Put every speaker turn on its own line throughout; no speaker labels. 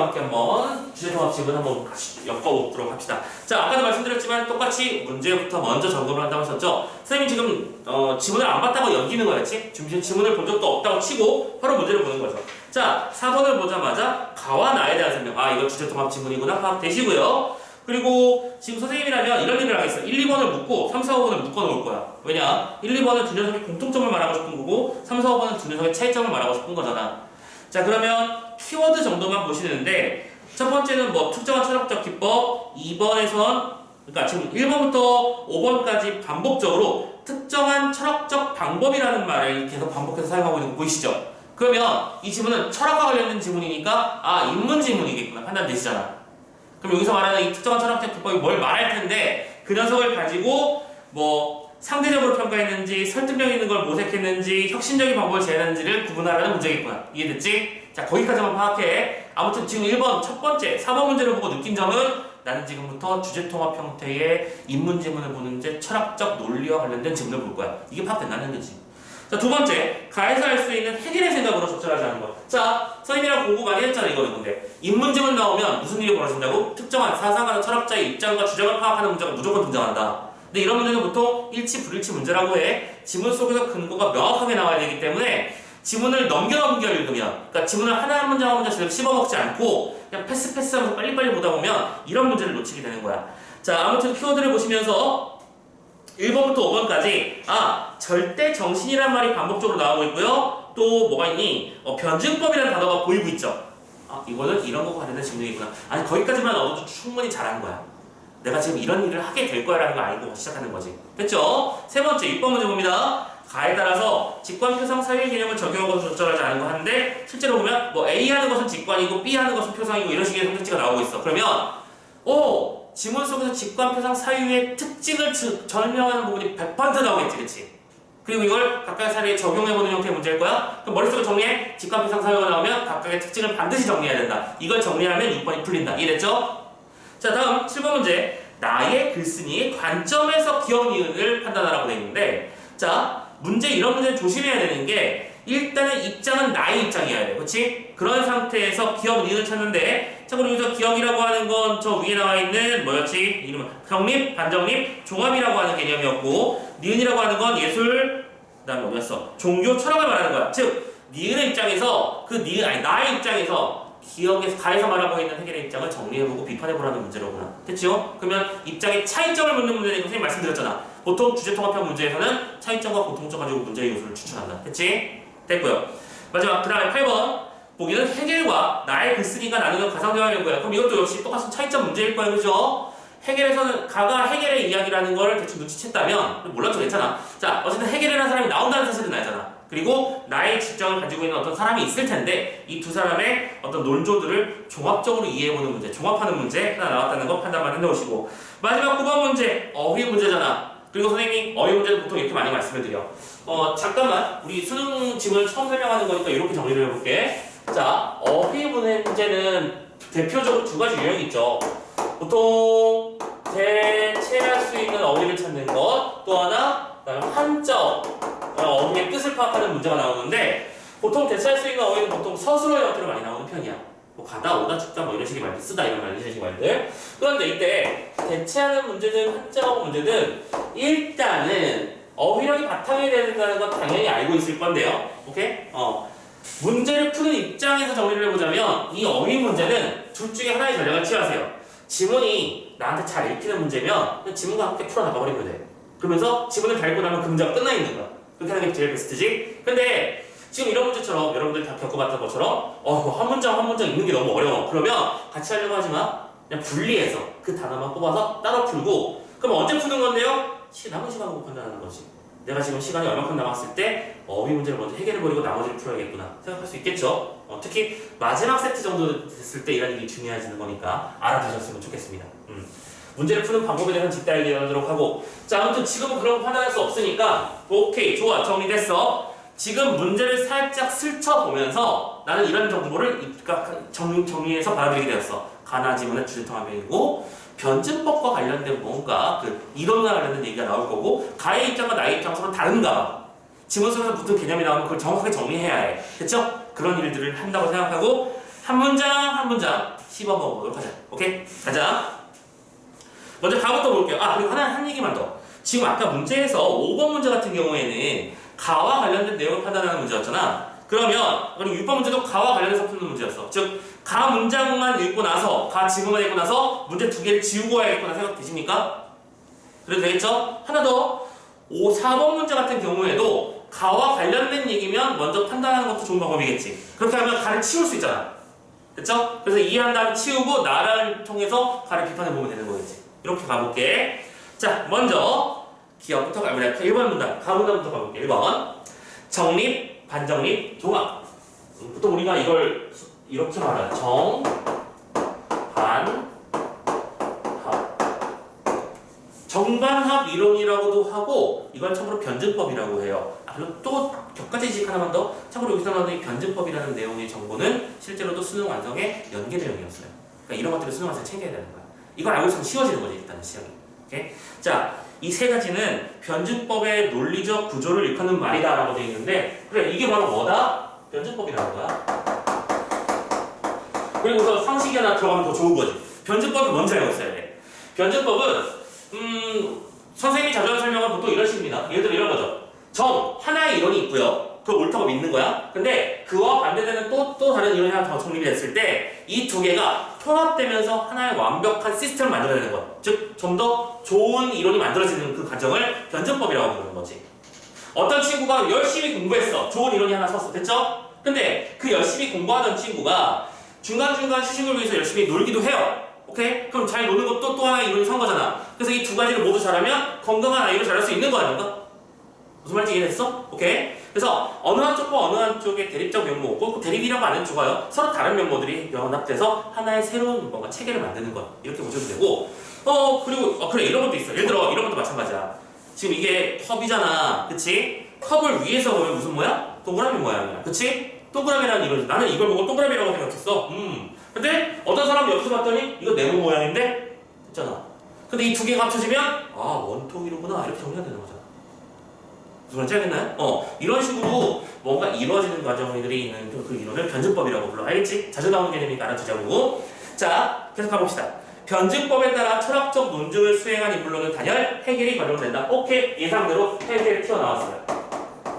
함께 한번 주제통합집을 한번 엮어보도록 합시다. 자, 아까도 말씀드렸지만 똑같이 문제부터 먼저 점검을 한다고 하셨죠? 선생님이 지금 지문을 안 봤다고 여기는 거였지? 지문을 본 적도 없다고 치고 바로 문제를 보는 거죠. 자, 4번을 보자마자 가와 나에 대한 설명. 아, 이거 주제통합 지문이구나 파악되시고요. 그리고 지금 선생님이라면 이런 일을 하겠어. 1, 2번을 묻고 3, 4, 5번을 묶어 놓을 거야. 왜냐? 1, 2번은 두 녀석의 공통점을 말하고 싶은 거고 3, 4, 5번은 두 녀석의 차이점을 말하고 싶은 거잖아. 자, 그러면 키워드 정도만 보시는데 첫 번째는 뭐 특정한 철학적 기법, 2번에선 그러니까 지금 1번부터 5번까지 반복적으로 특정한 철학적 방법이라는 말을 계속 반복해서 사용하고 있는 거 보이시죠? 그러면 이 지문은 철학과 관련된 지문이니까 아, 인문 지문이겠구나 판단되시잖아. 그럼 여기서 말하는 이 특정한 철학적 기법이 뭘 말할 텐데 그 녀석을 가지고 뭐 상대적으로 평가했는지 설득력 있는 걸 모색했는지 혁신적인 방법을 제안했는지를 구분하라는 문제겠구나. 이해됐지? 자, 거기까지만 파악해. 아무튼 지금 1번 첫 번째 4번 문제를 보고 느낀 점은 나는 지금부터 주제통합 형태의 인문지문을 보는데 철학적 논리와 관련된 지문을 볼 거야. 이게 파악된다는 거지. 자, 두 번째 가에서 할 수 있는 해결의 생각으로 적절하지 않은 거. 자, 선생님이랑 공부 많이 했잖아 이거는. 근데 인문지문 나오면 무슨 일이 벌어진다고? 특정한 사상가나 철학자의 입장과 주장을 파악하는 문제가 무조건 등장한다. 근데 이런 문제는 보통 일치 불일치 문제라고 해. 지문 속에서 근거가 명확하게 나와야 되기 때문에 지문을 넘겨 읽으면, 그러니까 지문을 하나 문장 한 문장씩 씹어먹지 않고 그냥 패스하면서 빨리빨리 보다 보면 이런 문제를 놓치게 되는 거야. 자, 아무튼 키워드를 보시면서 1번부터 5번까지 아, 절대 정신이란 말이 반복적으로 나오고 있고요. 또 뭐가 있니? 변증법이라는 단어가 보이고 있죠. 아, 이거는 이런 거과 관련된 질문이구나. 아니, 거기까지만 얻어도 충분히 잘한 거야. 내가 지금 이런 일을 하게 될 거야라는 걸 알고 시작하는 거지. 됐죠? 세 번째 6번 문제 봅니다. 가에 따라서 직관, 표상, 사유의 개념을 적용하고 적절하지 않은 거 하는데 실제로 보면 뭐 A 하는 것은 직관이고 B 하는 것은 표상이고 이런 식의 선택지가 나오고 있어. 그러면 지문 속에서 직관, 표상, 사유의 특징을 설명하는 부분이 100% 나오겠지, 그치? 그리고 이걸 각각의 사례에 적용해보는 형태의 문제일 거야. 그럼 머릿속에 정리해. 직관, 표상, 사유가 나오면 각각의 특징을 반드시 정리해야 된다. 이걸 정리하면 6번이 풀린다. 이해됐죠? 자, 다음 7번 문제. 나의 글쓴이의 관점에서 기억 니은을 판단하라고 되어 있는데, 자, 이런 문제는 조심해야 되는 게 일단은 입장은 나의 입장이어야 돼. 그렇지? 그런 상태에서 기억 니은을 찾는데, 자, 그리고 여기서 기억이라고 하는 건 저 위에 나와 있는 뭐였지? 이름은 정립, 반정립, 종합이라고 하는 개념이었고, 니은이라고 하는 건 예술, 그다음에 뭐였어? 종교, 철학을 말하는 거야. 즉, 니은의 입장에서 나의 입장에서 기억에서 가에서 말하고 있는 해결의 입장을 정리해보고 비판해보라는 문제로구나. 됐죠? 그러면 입장의 차이점을 묻는 문제니까 선생님 말씀드렸잖아. 보통 주제통합형 문제에서는 차이점과 공통점 가지고 문제의 요소를 추천한다. 됐지? 됐고요. 마지막 그 다음에 8번 보기는 해결과 나의 글쓰기가 나누는 가상대화 연구야. 그럼 이것도 역시 똑같은 차이점 문제일 거예요. 그죠? 해결에서는 가가 해결의 이야기라는 걸 대충 눈치챘다면 몰라도 괜찮아. 자, 어쨌든 해결이라는 사람이 나온다는 사실은 알잖아. 그리고 나의 직장을 가지고 있는 어떤 사람이 있을 텐데 이 두 사람의 어떤 논조들을 종합적으로 이해해보는 문제, 종합하는 문제 하나 나왔다는 거 판단만 해놓으시고 마지막 9번 문제, 어휘 문제잖아. 그리고 선생님이 어휘 문제는 보통 이렇게 많이 말씀을 드려. 잠깐만 우리 수능 지문을 처음 설명하는 거니까 이렇게 정리를 해볼게. 자, 어휘 문제는 대표적으로 두 가지 유형이 있죠. 보통 대체할 수 있는 어휘를 찾는 것, 또 하나 그다음에 한자 어휘의 뜻을 파악하는 문제가 나오는데 보통 대체할 수 있는 어휘는 보통 서술어의 형태로 많이 나오는 편이야. 뭐 가다, 오다, 죽다 뭐 이런 식의 말들 쓰다 이런 식의 말들. 그런데 이때 대체하는 문제든 한자어 문제든 일단은 어휘력이 바탕이 된다는 건 당연히 알고 있을 건데요. 오케이? 문제를 푸는 입장에서 정리를 해보자면 이 어휘 문제는 둘 중에 하나의 전략을 취하세요. 지문이 나한테 잘 읽히는 문제면 지문과 함께 풀어나가버리면 돼. 그러면서 지문을 달고 나면 그 문제가 끝나 있는 거야. 그렇게 하는 게 제일 베스트지? 근데 지금 이런 문제처럼 여러분들이 다 겪어봤던 것처럼 한 문장 한 문장 읽는 게 너무 어려워. 그러면 같이 하려고 하지 마. 그냥 분리해서 그 단어만 뽑아서 따로 풀고 그럼 언제 푸는 건데요? 남은 시간 보고 판단하는 거지. 내가 지금 시간이 얼마큼 남았을 때 어휘 문제를 먼저 해결해버리고 나머지를 풀어야겠구나 생각할 수 있겠죠? 특히 마지막 세트 정도 됐을 때 이런 일이 중요해지는 거니까 알아두셨으면 좋겠습니다. 문제를 푸는 방법에 대해서 뒷달 얘기하도록 하고 자, 아무튼 지금은 그런 거 판단할 수 없으니까 오케이, 좋아, 정리됐어. 지금 문제를 살짝 스쳐보면서 나는 이런 정보를 정리해서 받아들이게 되었어. 가나 지문의 주제통합형이고 변증법과 관련된 뭔가 그 이론과 관련된 얘기가 나올 거고 가의 입장과 나의 입장 서로 다른가. 지문 속에서 붙은 개념이 나오면 그걸 정확하게 정리해야 해. 그쵸? 그런 일들을 한다고 생각하고 한 문장 한 문장 씹어 먹어보도록 하자. 오케이? 가자. 먼저 가부터 볼게요. 그리고 한 얘기만 더. 지금 아까 문제에서 5번 문제 같은 경우에는 가와 관련된 내용을 판단하는 문제였잖아. 그리고 6번 문제도 가와 관련해서 푸는 문제였어. 즉, 가 문장만 읽고 나서, 가 지문만 읽고 나서 문제 2개를 지우고 와야겠구나 생각 되십니까? 그래도 되겠죠? 하나 더. 4번 문제 같은 경우에도 가와 관련된 얘기면 먼저 판단하는 것도 좋은 방법이겠지. 그렇게 하면 가를 치울 수 있잖아. 됐죠? 그래서 이해한 다음에 치우고 나를 통해서 가를 비판해보면 되는 거겠지. 이렇게 가볼게. 자, 먼저 기억부터 가볼게. 1번 문단, 가 문단부터 가볼게. 1번. 정립, 반정립, 종합. 보통 우리가 이걸 이렇게 말해요. 정, 반, 합. 정반합 이론이라고도 하고 이걸 참고로 변증법이라고 해요. 그리고 또 격가지식 하나만 더. 참고로 여기서 나오는 이 변증법이라는 내용의 정보는 실제로도 수능 완성의 연계 내용이었어요. 그러니까 이런 것들을 수능 완성에 챙겨야 되는 거야. 이걸 알고 있으면 쉬워지는 거지, 일단은 시작이. 오케이? 자, 이 세 가지는 변증법의 논리적 구조를 일컫는 말이다 라고 되어 있는데, 그래, 이게 바로 뭐다? 변증법이라는 거야. 그리고서 상식이 하나 들어가면 더 좋은 거지. 변증법이 뭔지 알고 있어야 돼. 변증법은 선생님이 자주 하는 설명은 보통 이런 식입니다. 예를 들어 이런 거죠. 하나의 이론이 있고요. 그걸 옳다고 믿는 거야. 근데 그와 반대되는 또 다른 이론이 하나 더 정립이 됐을 때 이 두 개가 통합되면서 하나의 완벽한 시스템을 만들어내는 거야. 즉, 좀 더 좋은 이론이 만들어지는 그 과정을 변증법이라고 부르는 거지. 어떤 친구가 열심히 공부했어. 좋은 이론이 하나 섰어. 됐죠? 근데 그 열심히 공부하던 친구가 중간중간 휴식을 위해서 열심히 놀기도 해요. 오케이? 그럼 잘 노는 것도 또 하나의 이론이 선 거잖아. 그래서 이 두 가지를 모두 잘하면 건강한 아이를 자랄 수 있는 거 아닌가? 무슨 말인지 이해됐어? 오케이? 그래서 어느 한쪽과 어느 한쪽의 대립적 면모고, 대립이라고 안 해도 좋아요. 서로 다른 면모들이 연합돼서 하나의 새로운 뭔가 체계를 만드는 것. 이렇게 보셔도 되고, 그리고 그래, 이런 것도 있어. 예를 들어 이런 것도 마찬가지야. 지금 이게 컵이잖아. 그치? 컵을 위에서 보면 무슨 모양? 동그라미 모양이야. 그치? 동그라미라는 이론. 나는 이걸 보고 동그라미라고 생각했어. 근데 어떤 사람 옆에서 봤더니 이거 네모 모양인데? 됐잖아. 근데 이 두 개가 합쳐지면 원통이로구나. 이렇게 정리가 되는 거잖아. 무슨 말인지 알겠나요? 이런 식으로 뭔가 이루어지는 과정들이 있는 그 이론을 변증법이라고 불러. 알겠지? 자주 나오는 개념이니까 알아두자고. 자, 계속 가봅시다. 변증법에 따라 철학적 논증을 수행한 인물로는 단연 해겔이 관용된다. 오케이, 예상대로 해겔이 튀어나왔어요.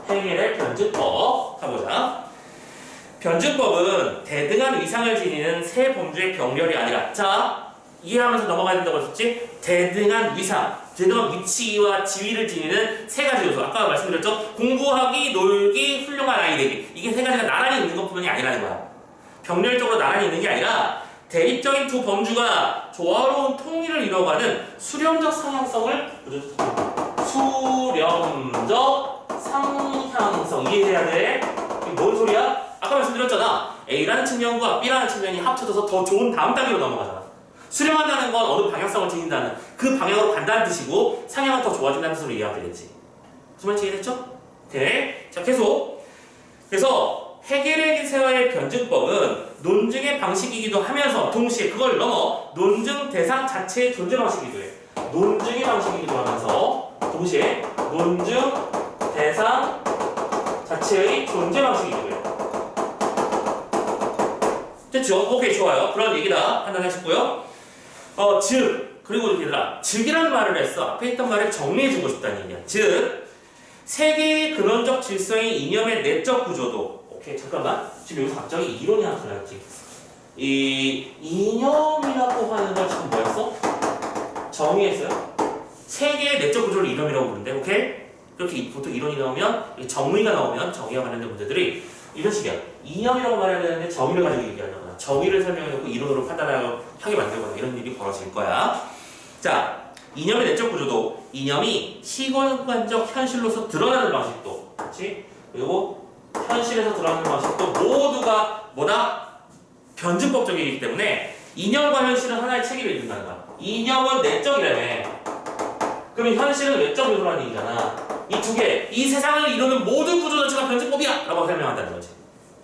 해겔의 변증법 가보자. 변증법은 대등한 위상을 지니는 세 범주의 병렬이 아니라, 자, 이해하면서 넘어가야 된다고 했었지? 대등한 위상, 대등한 위치와 지위를 지니는 세 가지 요소. 아까 말씀드렸죠? 공부하기, 놀기, 훌륭한 아이 되기. 이게 세 가지가 나란히 있는 것뿐만이 아니라는 거야. 병렬적으로 나란히 있는 게 아니라 대립적인 두 범주가 조화로운 통일을 이뤄가는 수렴적 상향성을, 수렴적 상향성 이해해야 돼. 이게 뭔 소리야? 아까 말씀드렸잖아. A라는 측면과 B라는 측면이 합쳐져서 더 좋은 다음 단계로 넘어가잖아. 수렴한다는 건 어느 방향성을 지닌다는 그 방향으로 간다는 뜻이고, 상향은 더 좋아진다는 뜻으로 이해하면 되겠지. 무슨 말인지 이해됐죠? 오케이. 자, 계속. 그래서 해겔의 기세와의 변증법은 논증의 방식이기도 하면서 동시에 그걸 넘어 논증 대상 자체의 존재 방식이기도 해. 논증의 방식이기도 하면서 동시에 논증 대상 자체의 존재 방식이기도 해. 됐죠? 오케이, 좋아요. 그런 얘기다. 판단하시고요. 즉, 그리고 이렇게 얘들아, 즉이라는 말을 했어. 앞에 있던 말을 정리해주고 싶다는 얘기야. 즉, 세계의 근원적 질서인 이념의 내적 구조도, 오케이, 잠깐만. 지금 여기서 갑자기 이론이 하나 들어왔지. 이 이념이라고 하는 걸 지금 뭐였어? 정의했어요. 세계의 내적 구조를 이념이라고 부르는데, 오케이? 그렇게 보통 이론이 나오면, 정의가 나오면 정의와 관련된 문제들이 이런 식이야. 이념이라고 말해야 되는데 정의를 가지고 얘기하려거나 정의를 설명해놓고 이론으로 판단하게 만들거나 이런 일이 벌어질 거야. 자, 이념의 내적 구조도 이념이 시공간적 현실로서 드러나는 방식도, 그렇지? 그리고 현실에서 드러나는 방식도 모두가 뭐다? 변증법적이기 때문에 이념과 현실은 하나의 체계를 이룬다는 거야. 이념은 내적이라며. 그럼 현실은 외적 요소라는 얘기잖아. 이 두 개, 이 세상을 이루는 모든 구조 자체가 변증법이야! 라고 설명한다는 거지.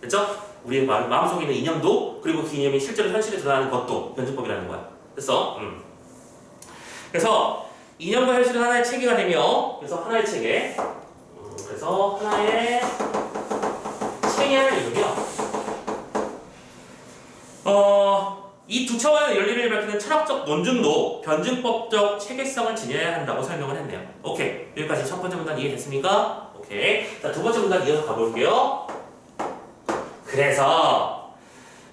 됐죠? 우리의 마음속에 있는 이념도, 그리고 그 이념이 실제로 현실에 드러나는 것도 변증법이라는 거야. 됐어? 그래서 이념과 현실은 하나의 체계가 되며, 그래서 하나의 체계, 그래서 하나의 체계를 이루며 이 두 차원의 열리를 밝히는 철학적 논증도 변증법적 체계성을 지녀야 한다고 설명을 했네요. 오케이. 여기까지 첫 번째 문단 이해됐습니까? 오케이. 자, 두 번째 문단 이어서 가볼게요. 그래서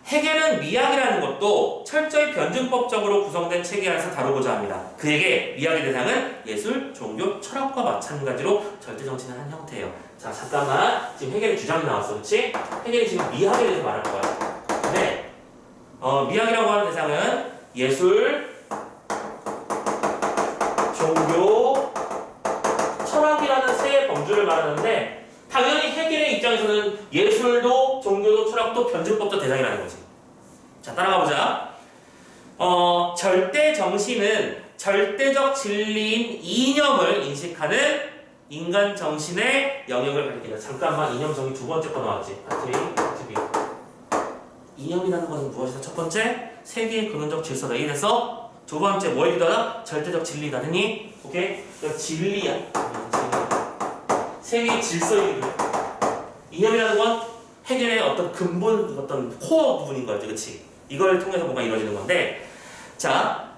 해겔은 미학이라는 것도 철저히 변증법적으로 구성된 체계 안에서 다루고자 합니다. 그에게 미학의 대상은 예술, 종교, 철학과 마찬가지로 절대정신의 한 형태예요. 자, 잠깐만. 지금 해겔의 주장이 나왔어. 그렇지? 해겔이 지금 미학에 대해서 말할 거야. 근데 미학이라고 하는 대상은 예술, 종교, 철학이라는 세 범주를 말하는데 당연히 해겔의 입장에서는 예술도 종교도 철학도 변증법적 대상이라는 거지. 자, 따라가 보자. 절대 정신은 절대적 진리인 이념을 인식하는 인간 정신의 영역을 가리킨다. 잠깐만, 이념 정의 두 번째 거 나왔지. 파트 A, 이념이라는 것은 무엇이다? 첫 번째, 세계의 근원적 질서다. 이래서 두 번째, 뭘 이루다? 절대적 진리다. 됐니? 오케이? 진리야. 세계의 질서의 이념이라는 건 해결의 어떤 근본, 어떤 코어 부분인 거지. 그치? 이걸 통해서 뭔가 이루어지는 건데, 자,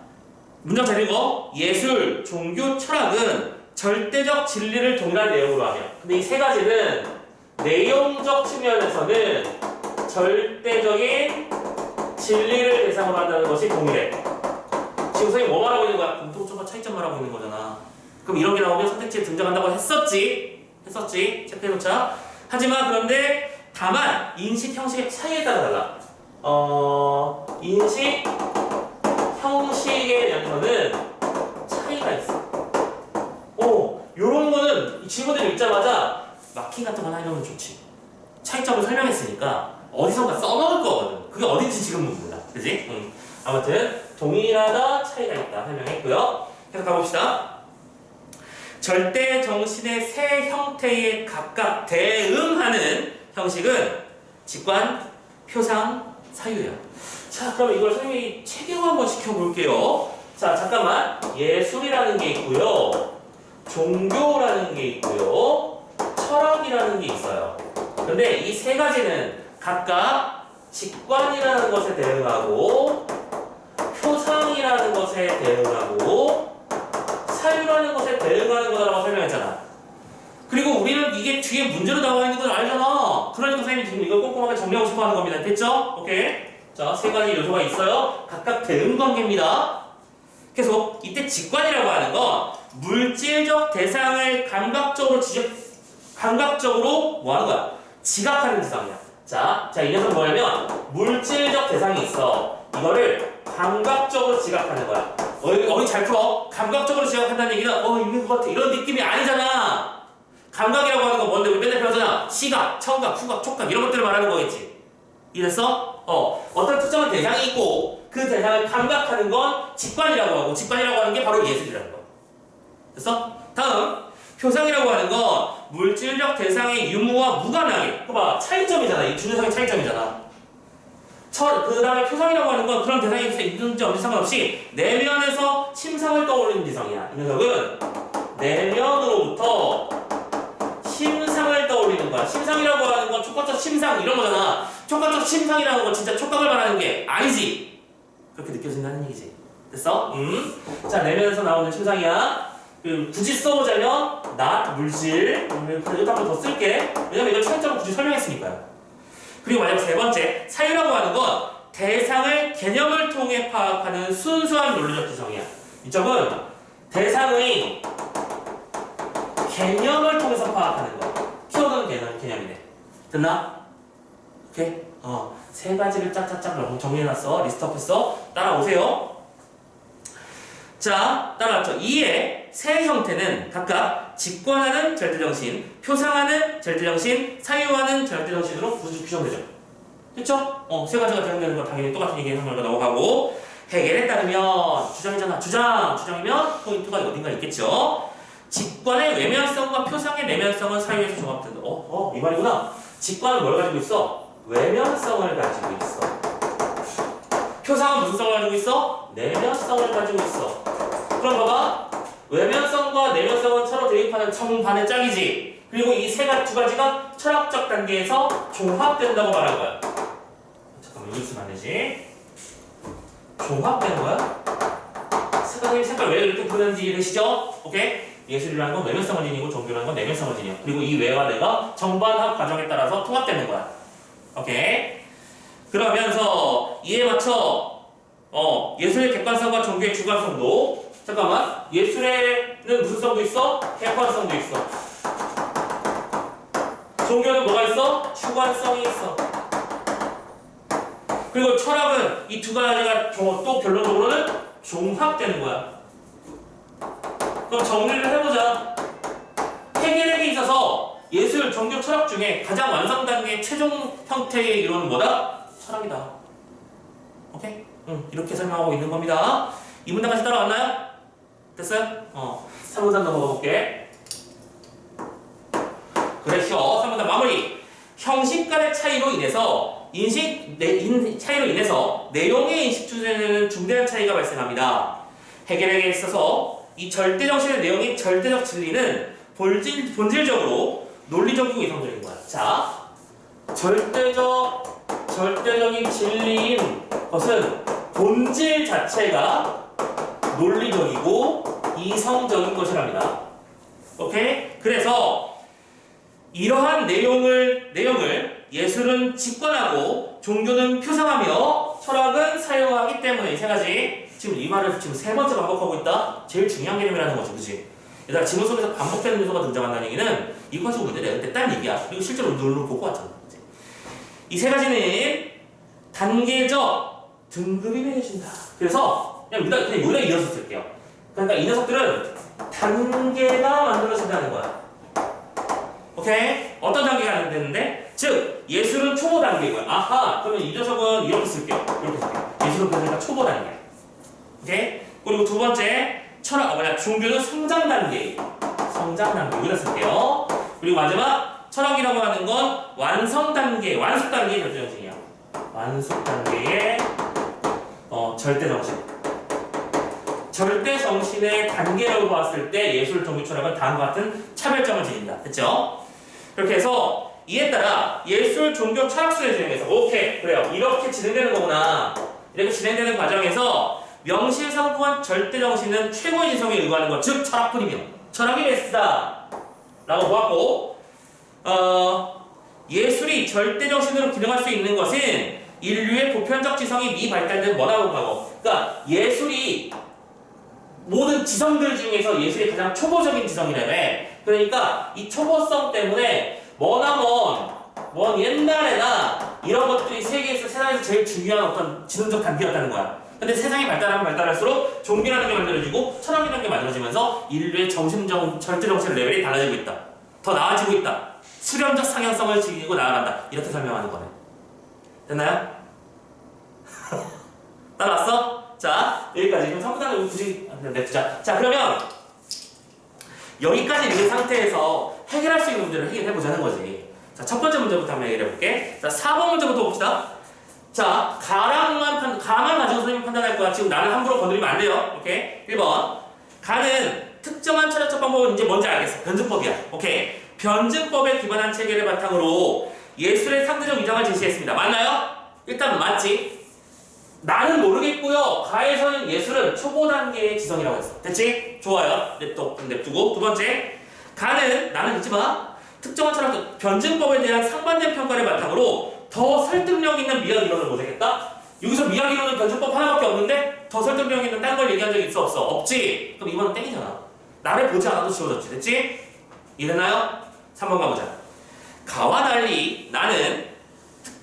문장 잘 읽어. 예술, 종교, 철학은 절대적 진리를 동일한 내용으로 하며, 근데 이 세 가지는 내용적 측면에서는 절대적인 진리를 대상으로 한다는 것이 동일해. 지금 선생님 뭐 말하고 있는 거야? 공통점과 차이점 말하고 있는 거잖아. 그럼 이런 게 나오면 선택지에 등장한다고 했었지. 체크해놓자. 하지만 그런데 다만 인식 형식의 차이에 따라 달라. 인식 형식에 대해서는 차이가 있어. 요런 거는 질문을 읽자마자 마킹 같은 거 하나 해놓으면 좋지. 차이점을 설명했으니까 어디선가 써놓을 거거든. 그게 어딘지 지금은 몰라. 그지? 아무튼 동일하다, 차이가 있다 설명했고요. 계속 가봅시다. 절대 정신의 세 형태에 각각 대응하는 형식은 직관, 표상, 사유야. 자, 그럼 이걸 선생님이 체계화 한번 시켜볼게요. 자, 잠깐만. 예술이라는 게 있고요. 종교라는 게 있고요. 철학이라는 게 있어요. 근데 이 세 가지는 각각 직관이라는 것에 대응하고, 표상이라는 것에 대응하고, 사유라는 것에 대응하는 거라고 설명했잖아. 그리고 우리는 이게 뒤에 문제로 나와 있는 걸 알잖아. 그러니까 선생님이 지금 이걸 꼼꼼하게 정리하고 싶어 하는 겁니다. 됐죠? 오케이. 자, 세 가지 요소가 있어요. 각각 대응 관계입니다. 계속 이때 직관이라고 하는 건 물질적 대상을 감각적으로 뭐 하는 거야? 지각하는 대상이야. 자, 이 녀석은 뭐냐면 물질적 대상이 있어. 이거를 감각적으로 지각하는 거야. 어이 잘 풀어. 감각적으로 지각한다는 얘기는 있는 것 같아. 이런 느낌이 아니잖아. 감각이라고 하는 건 뭔데? 우리 맨날 배우잖아. 시각, 청각, 후각, 촉각 이런 것들을 말하는 거겠지. 이랬어? 어떤 특정한 대상이 있고 그 대상을 감각하는 건 직관이라고 하고, 직관이라고 하는 게 바로 예술이라는 거. 됐어? 다음, 표상이라고 하는 건 물질적 대상의 유무와 무관하게, 봐봐, 차이점이잖아. 이 주제상의 차이점이잖아. 그 다음에 표상이라고 하는 건 그런 대상이 있는지 없는지 상관없이 내면에서 심상을 떠올리는 대상이야. 이 녀석은 내면으로부터 심상을 떠올리는 거야. 심상이라고 하는 건 촉각적 심상 이런 거잖아. 촉각적 심상이라는 건 진짜 촉각을 말하는 게 아니지. 그렇게 느껴진다는 얘기지. 됐어? 자, 내면에서 나오는 심상이야. 굳이 써보자면 나, 물질, 이것도 한 번 더 쓸게. 왜냐면 이걸 차이점을 굳이 설명했으니까요. 그리고 마지막 세 번째, 사유라고 하는 건 대상을 개념을 통해 파악하는 순수한 논리적 기성이야. 이쪽은 대상의 개념을 통해서 파악하는 거. 키워드는 개념이네. 됐나? 오케이? 세 가지를 짝짝짝 정리해놨어. 리스트업했어. 따라오세요. 자, 따라왔죠. 이에 세 형태는 각각 직관하는 절대정신, 표상하는 절대정신, 사유하는 절대정신으로 규정되죠. 됐죠? 세 가지가 대응되는 건 당연히 똑같은 얘기하는 걸로 넘어가고, 해겔에 따르면 주장이잖아. 주장이면 포인트가 어딘가 있겠죠. 직관의 외면성과 표상의 내면성은 사유에서 종합된다. 이 말이구나. 직관은 뭘 가지고 있어? 외면성을 가지고 있어. 표상은 무슨 성을 가지고 있어? 내면성을 가지고 있어. 그럼 봐봐. 외면성과 내면성은 서로 대입하는 정반의 짝이지. 그리고 이 두 가지가 철학적 단계에서 종합된다고 말한 거야. 잠깐만, 여기 있으면 안 되지. 종합되는 거야? 색깔 왜 이렇게 부르는지 이해되시죠? 오케이? 예술이라는 건 외면성을 지니고 종교라는 건 내면성을 지니요. 그리고 이 외와 내가 정반합 과정에 따라서 통합되는 거야. 오케이? 그러면서 이에 맞춰 예술의 객관성과 종교의 주관성도 잠깐만 예술에는 무슨 성도 있어? 객관성도 있어. 종교는 뭐가 있어? 주관성이 있어. 그리고 철학은 이 두 가지가 또 결론적으로는 종합되는 거야. 그럼 정리를 해보자. 해결에 있어서 예술, 종교, 철학 중에 가장 완성 단계의 최종 형태의 이론은 뭐다? 철학이다. 오케이? 이렇게 설명하고 있는 겁니다. 이 문단까지 따라왔나요? 됐어요? 3문단 넘어가 볼게. 그래서 3문단 마무리. 형식 간의 차이로 인해서 차이로 인해서 내용의 인식 주제는 중대한 차이가 발생합니다. 해결에 있어서 이 절대 정신의 내용인 절대적 진리는 본질적으로 논리적이고 이성적인 거야. 자, 절대적인 진리인 것은 본질 자체가 논리적이고 이성적인 것이랍니다. 오케이? 그래서 이러한 내용을 예술은 직관하고 종교는 표상하며 철학은 사용하기 때문에 이 세 가지 지금 이 말을 지금 세 번째 반복하고 있다. 제일 중요한 개념이라는 거지, 그렇지? 얘들아 지문 속에서 반복되는 요소가 등장한다는 얘기는 이거 가지고 문제를 내가 냈다는 얘기야. 그리고 실제로 눈으로 보고 왔잖아. 이 세 가지는 단계적 등급이 매겨진다. 그래서 그냥 여기다 이어서 쓸게요. 그러니까 이 녀석들은 단계가 만들어진다는 거야. 오케이? 어떤 단계가 되는데? 즉, 예술은 초보 단계고요. 아하! 그러면 이 녀석은 이렇게 쓸게요. 예술은 그러니까 초보 단계. 오케이? 그리고 두 번째, 종교는 성장 단계. 여기다 쓸게요. 그리고 마지막, 철학이라고 하는 건 완성 단계의 절대 정신이야. 완성 단계의 절대 정신. 절대 정신의 단계라고 봤을 때 예술, 종교, 철학은 다음과 같은 차별점을 지닌다. 됐죠? 그렇게 해서 이에 따라 예술, 종교, 철학술의 진행에서 오케이 그래요. 이렇게 진행되는 거구나. 이렇게 진행되는 과정에서 명실상부한 절대 정신은 최고의 지성에 의거하는 것, 즉 철학뿐이며 철학이 베스트다 라고 보았고 예술이 절대 정신으로 기능할 수 있는 것은 인류의 보편적 지성이 미발달된 뭐라고 하고 그러니까 예술이 모든 지성들 중에서 예술이 가장 초보적인 지성이라며. 그러니까 이 초보성 때문에 먼 옛날에나 이런 것들이 세상에서 제일 중요한 어떤 지능적 단계였다는 거야. 근데 세상이 발달하면 발달할수록 종교라는 게 만들어지고 철학이라는 게 만들어지면서 인류의 절대정신 레벨이 달라지고 있다. 더 나아지고 있다. 수렴적 상향성을 지니고 나아간다. 이렇게 설명하는 거네. 됐나요? 따라왔어? 자, 여기까지. 그럼 3분단을 굳이 냅두자. 자, 그러면 여기까지 있는 상태에서 해결할 수 있는 문제를 해결해보자는 거지. 자, 첫 번째 문제부터 한번 해결해볼게. 자, 4번 문제부터 봅시다. 자, 가만 가지고 선생님이 판단할 거야. 지금 나는 함부로 건드리면 안 돼요. 오케이? 1번. 가는 특정한 철학적 방법은 이제 뭔지 알겠어. 변증법이야. 오케이? 변증법에 기반한 체계를 바탕으로 예술의 상대적 위장을 제시했습니다. 맞나요? 일단 맞지? 나는 모르겠고요. 가에서는 예술은 초보 단계의 지성이라고 했어. 됐지? 좋아요. 냅두고. 두 번째. 가는 나는 잊지 마. 특정한 철학적 변증법에 대한 상반된 평가를 바탕으로 더 설득력 있는 미학 이론을 모색했다. 여기서 미학 이론은 변증법 하나밖에 없는데 더 설득력 있는 딴 걸 얘기한 적이 있어 없어? 없지? 그럼 이번은 땡이잖아. 나를 보지 않아도 지워졌지. 됐지? 이해됐나요? 3번 가보자. 가와 달리 나는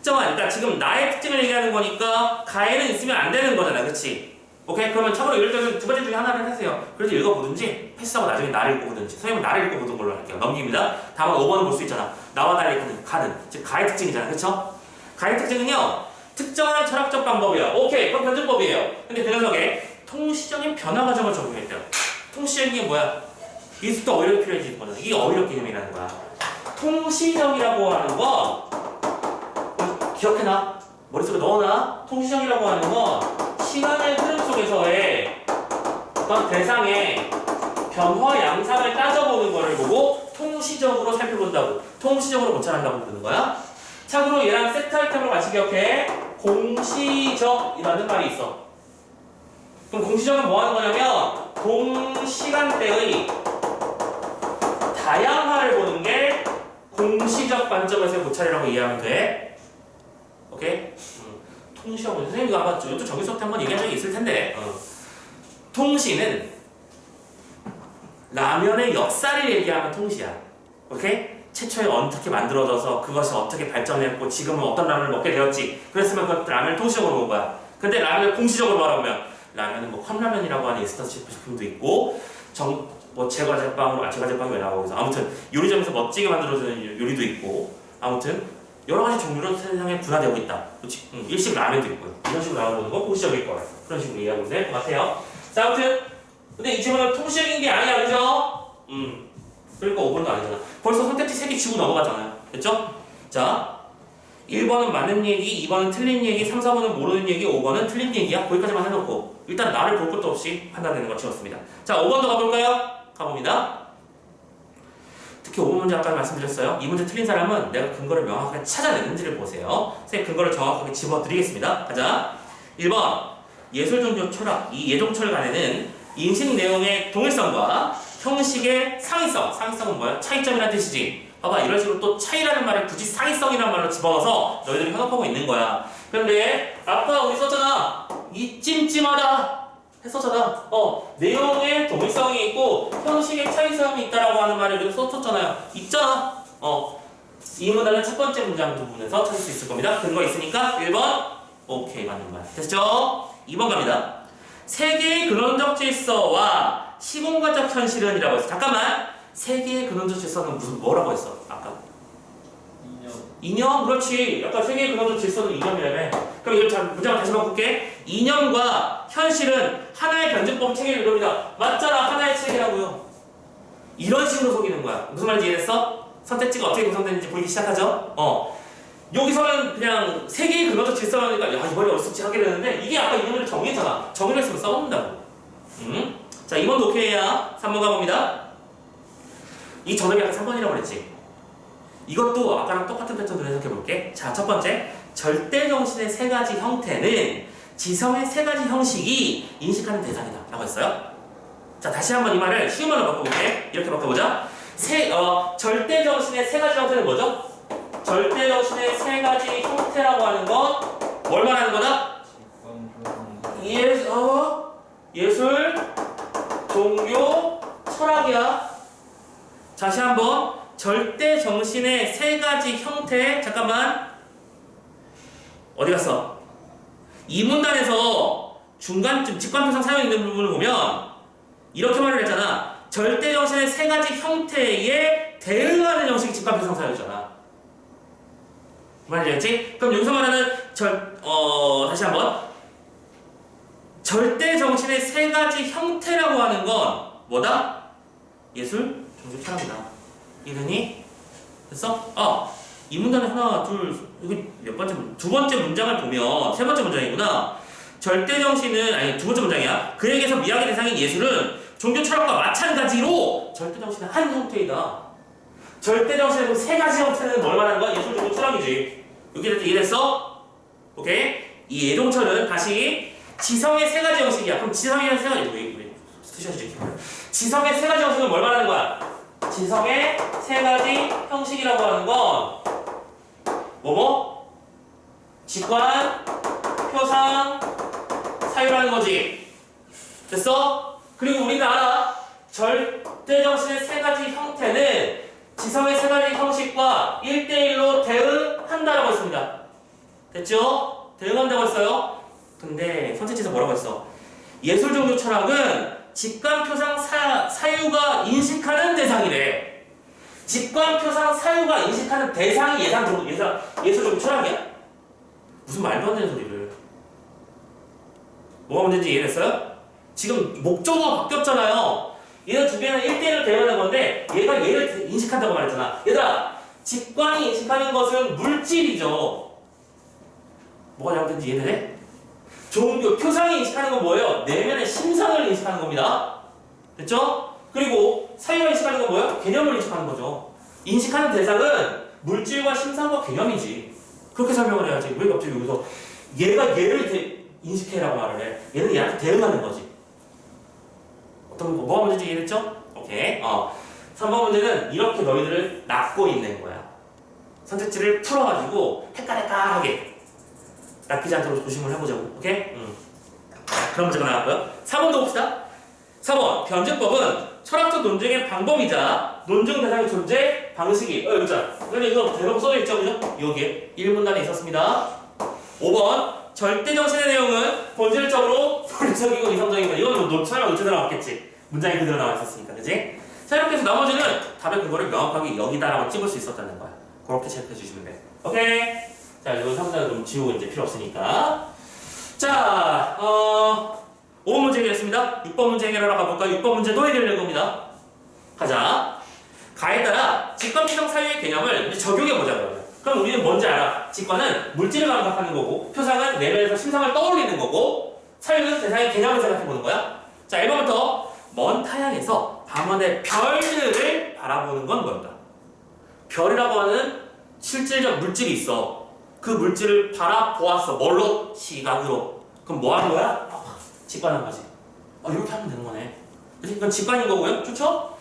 그러니까 지금 나의 특징을 얘기하는 거니까 가에는 있으면 안 되는 거잖아. 그치? 오케이? 그러면 참고로 이럴 때는 두 번째 중에 하나를 하세요. 그래서 읽어보든지 패스하고 나중에 나를 읽어보든지 선생님은 나를 읽어보던 걸로 할게요. 넘깁니다. 다만 5번은 볼 수 있잖아. 나와 달리 가는 즉 가의 특징이잖아. 그쵸? 가의 특징은요 특정한 철학적 방법이야. 오케이 그럼 변증법이에요. 근데 그 녀석에 통시적인 변화 과정을 적용했대요. 통시적인 게 뭐야? 이게 또 어휘력 필요해지는 거잖아. 이게 어휘력 개념이라는 거야. 통시적이라고 하는 건 기억해놔. 머릿속에 넣어놔. 통시적이라고 하는 건 시간의 흐름 속에서의 어떤 대상의 변화 양상을 따져보는 거를 보고 통시적으로 살펴본다고 통시적으로 관찰한다고 부르는 거야. 참고로 얘랑 세트 아이템으로 같이 기억해. 공시적이라는 말이 있어. 그럼 공시적은 뭐 하는 거냐면 동시간대의 다양화를 보는 게 공시적 관점에서의 고찰이라고 이해하면 돼. 오케이? 통시하고 선생님 이거 아마 이것도 정규 수업 때 한번 얘기한 적이 있을 텐데 통시는 라면의 역사를 얘기하는 통시야. 오케이? 최초에 어떻게 만들어져서 그것이 어떻게 발전했고 지금은 어떤 라면을 먹게 되었지. 그랬으면 그 라면을 통시적으로 본 거야. 근데 라면을 공시적으로 말하면 라면은 뭐 컵라면이라고 하는 인스턴트 식품도 있고 뭐 제과제빵이 왜 나오고 있어. 아무튼 요리점에서 멋지게 만들어주는 요리도 있고 아무튼 여러 가지 종류로 세상에 분화되고 있다. 그렇지? 일식 라면도 있고요. 이런 식으로 나오는 건 공시적일 거예요. 그런 식으로 이해하면 될 것 같아요. 자, 아무튼 근데 이 질문은 통시적인 게 아니야, 그죠? 그러니까 5번도 아니잖아. 벌써 선택지 3개 치고 넘어가잖아요. 됐죠? 자, 1번은 맞는 얘기, 2번은 틀린 얘기, 3, 4번은 모르는 얘기, 5번은 틀린 얘기야. 거기까지만 해놓고 일단 나를 볼 것도 없이 판단되는 걸 치웠습니다. 자, 5번도 가볼까요? 가봅니다. 특히 5번 문제 아까 말씀드렸어요. 이 문제 틀린 사람은 내가 근거를 명확하게 찾아내는지를 보세요. 선생님 근거를 정확하게 집어드리겠습니다. 가자. 1번 예술, 종교, 철학 이 예종철간에는 인식 내용의 동일성과 형식의 상이성. 상이성은 뭐야? 차이점이라는 뜻이지. 봐봐 이런 식으로 또 차이라는 말을 굳이 상이성이라는 말로 집어넣어서 너희들이 현혹하고 있는 거야. 그런데 아까 우리 썼잖아. 이 찜찜하다 했었잖아. 내용의 동일성이 있고 형식의 차이성이 있다라고 하는 말을 우리가 썼었잖아요. 있잖아. 이 문단은 첫 번째 문장 부분에서 찾을 수 있을 겁니다. 근거 있으니까 1번 오케이 맞는 말. 됐죠? 2번 갑니다. 세계의 근원적 질서와 시공간적 현실은 이라고 했어. 잠깐만. 세계의 근원적 질서는 무슨 뭐라고 했어? 아까 이념 그렇지. 아까 세계의 근원적 질서는 이념이라며. 그럼 이거 문장을 다시 바꿀게. 이념과 현실은 하나의 변증법 체계를 이룹니다. 맞잖아. 하나의 체계라고요. 이런 식으로 속이는 거야. 무슨 말인지 이해했어? 선택지가 어떻게 구성되는지 보이기 시작하죠? 여기서는 그냥 세계의 근원적 질서라니까 야 이번에 어떻게 하게 되는데 이게 아까 이념을 정의했잖아. 정의를 했으면 써먹는다고. 자 2번도 오케이야. 3번 가봅니다. 이 정답이 아까 3번이라고 그랬지. 이것도 아까랑 똑같은 패턴으로 해석해볼게. 자, 첫 번째 절대정신의 세 가지 형태는 지성의 세 가지 형식이 인식하는 대상이다 라고 했어요. 자, 다시 한번 이 말을 쉬운 말로 바꿔볼게. 이렇게 바꿔보자. 절대정신의 세 가지 형태는 뭐죠? 절대정신의 세 가지 형태라고 하는 건 뭘 말하는 거다? 예술, 종교, 철학이야. 다시 한번 절대 정신의 세 가지 형태. 잠깐만 어디 갔어? 이 문단에서 중간쯤 직관표상 사용 있는 부분을 보면 이렇게 말을 했잖아. 절대 정신의 세 가지 형태에 대응하는 형식이 직관표상 사용이잖아. 말이지? 그럼 여기서 말하는 다시 한번 절대 정신의 세 가지 형태라고 하는 건 뭐다? 예술, 종교, 철학이다. 이해되니? 됐어? 이 문단에 하나, 둘, 여기 몇 번째 두 번째 문장을 보면 세 번째 문장이구나. 절대 정신은 아니 두 번째 문장이야. 그에게서 미학의 대상인 예술은 종교 철학과 마찬가지로 절대 정신의 한 형태이다. 절대 정신의 그 세 가지 형태는 뭘 말하는 거야? 예술, 종교, 철학이지. 여기 이해됐어? 오케이? 이 예종철은 다시 지성의 세 가지 형식이야. 그럼 지성의 세 가지 왜 스샷이 지성의 세 가지 형식은 뭘 말하는 거야? 지성의 세 가지 형식이라고 하는 건 뭐뭐? 직관, 표상, 사유라는 거지. 됐어? 그리고 우리는 알아. 절대정신의 세 가지 형태는 지성의 세 가지 형식과 1대1로 대응한다라고 했습니다. 됐죠? 대응한다고 했어요. 근데 선택지에서 뭐라고 했어? 예술, 종교, 철학은 직관, 표상, 사유가 인식하는 대상이래. 직관, 표상, 사유가 인식하는 대상이 예술, 종교, 철학이야? 무슨 말도 안 되는 소리를. 뭐가 문제인지 이해됐어요? 지금 목적어가 바뀌었잖아요. 얘네 두 개는 1대1로 대응하는 건데 얘가 얘를 인식한다고 말했잖아. 얘들아, 직관이 인식하는 것은 물질이죠. 뭐가 잘못된지 이해되네? 종교, 표상이 인식하는 건 뭐예요? 내면의 심상을 인식하는 겁니다. 됐죠? 그리고 사유가 인식하는 건 뭐예요? 개념을 인식하는 거죠. 인식하는 대상은 물질과 심상과 개념이지. 그렇게 설명을 해야지. 왜 갑자기 여기서 얘가 얘를 인식해라고 말을 해. 얘는 얘한테 대응하는 거지. 어떤 뭐가 문제인지 이해됐죠? 오케이. 3번 문제는 이렇게 너희들을 낳고 있는 거야. 선택지를 풀어가지고 헷갈헷갈하게 낚이지 않도록 조심을 해보자고. 오케이? 그런 문제가 나왔고요. 4번도 봅시다. 4번 변증법은 철학적 논쟁의 방법이자 논증 대상의 존재 방식이 여기 있잖아. 근데 이거 대놓고 써져 있죠, 그죠? 여기에 1문단에 있었습니다. 5번 절대정신의 내용은 본질적으로 논리적이고 이성적인 거. 이거는 뭐 설명 노트에 나왔겠지. 문장이 그대로 나와 있었으니까, 그지? 자, 이렇게 해서 나머지는 답의 근거를 명확하게 여기다라고 찍을 수 있었다는 거야. 그렇게 체크해 주시면 돼. 오케이? 자, 이거 3단은 좀 지우고 이제 필요 없으니까. 자, 5번 문제 해결했습니다. 6번 문제 해결하러 가볼까요? 6번 문제도 해결될 겁니다. 가자. 가에 따라 직관피성 사유의 개념을 이제 적용해보자, 그러면. 그럼 우리는 뭔지 알아. 직관은 물질을 감각하는 거고, 표상은 내면에서 심상을 떠올리는 거고, 사유는 대상의 개념을 생각해보는 거야. 자, 1번부터 먼 타향에서 밤하늘의 별들을 바라보는 건 뭘까? 별이라고 하는 실질적 물질이 있어. 그 물질을 바라보았어. 뭘로? 시각으로. 그럼 뭐 하는 거야? 직관한 거지. 이렇게 하면 되는 거네. 이건 직관인 거고요. 좋죠?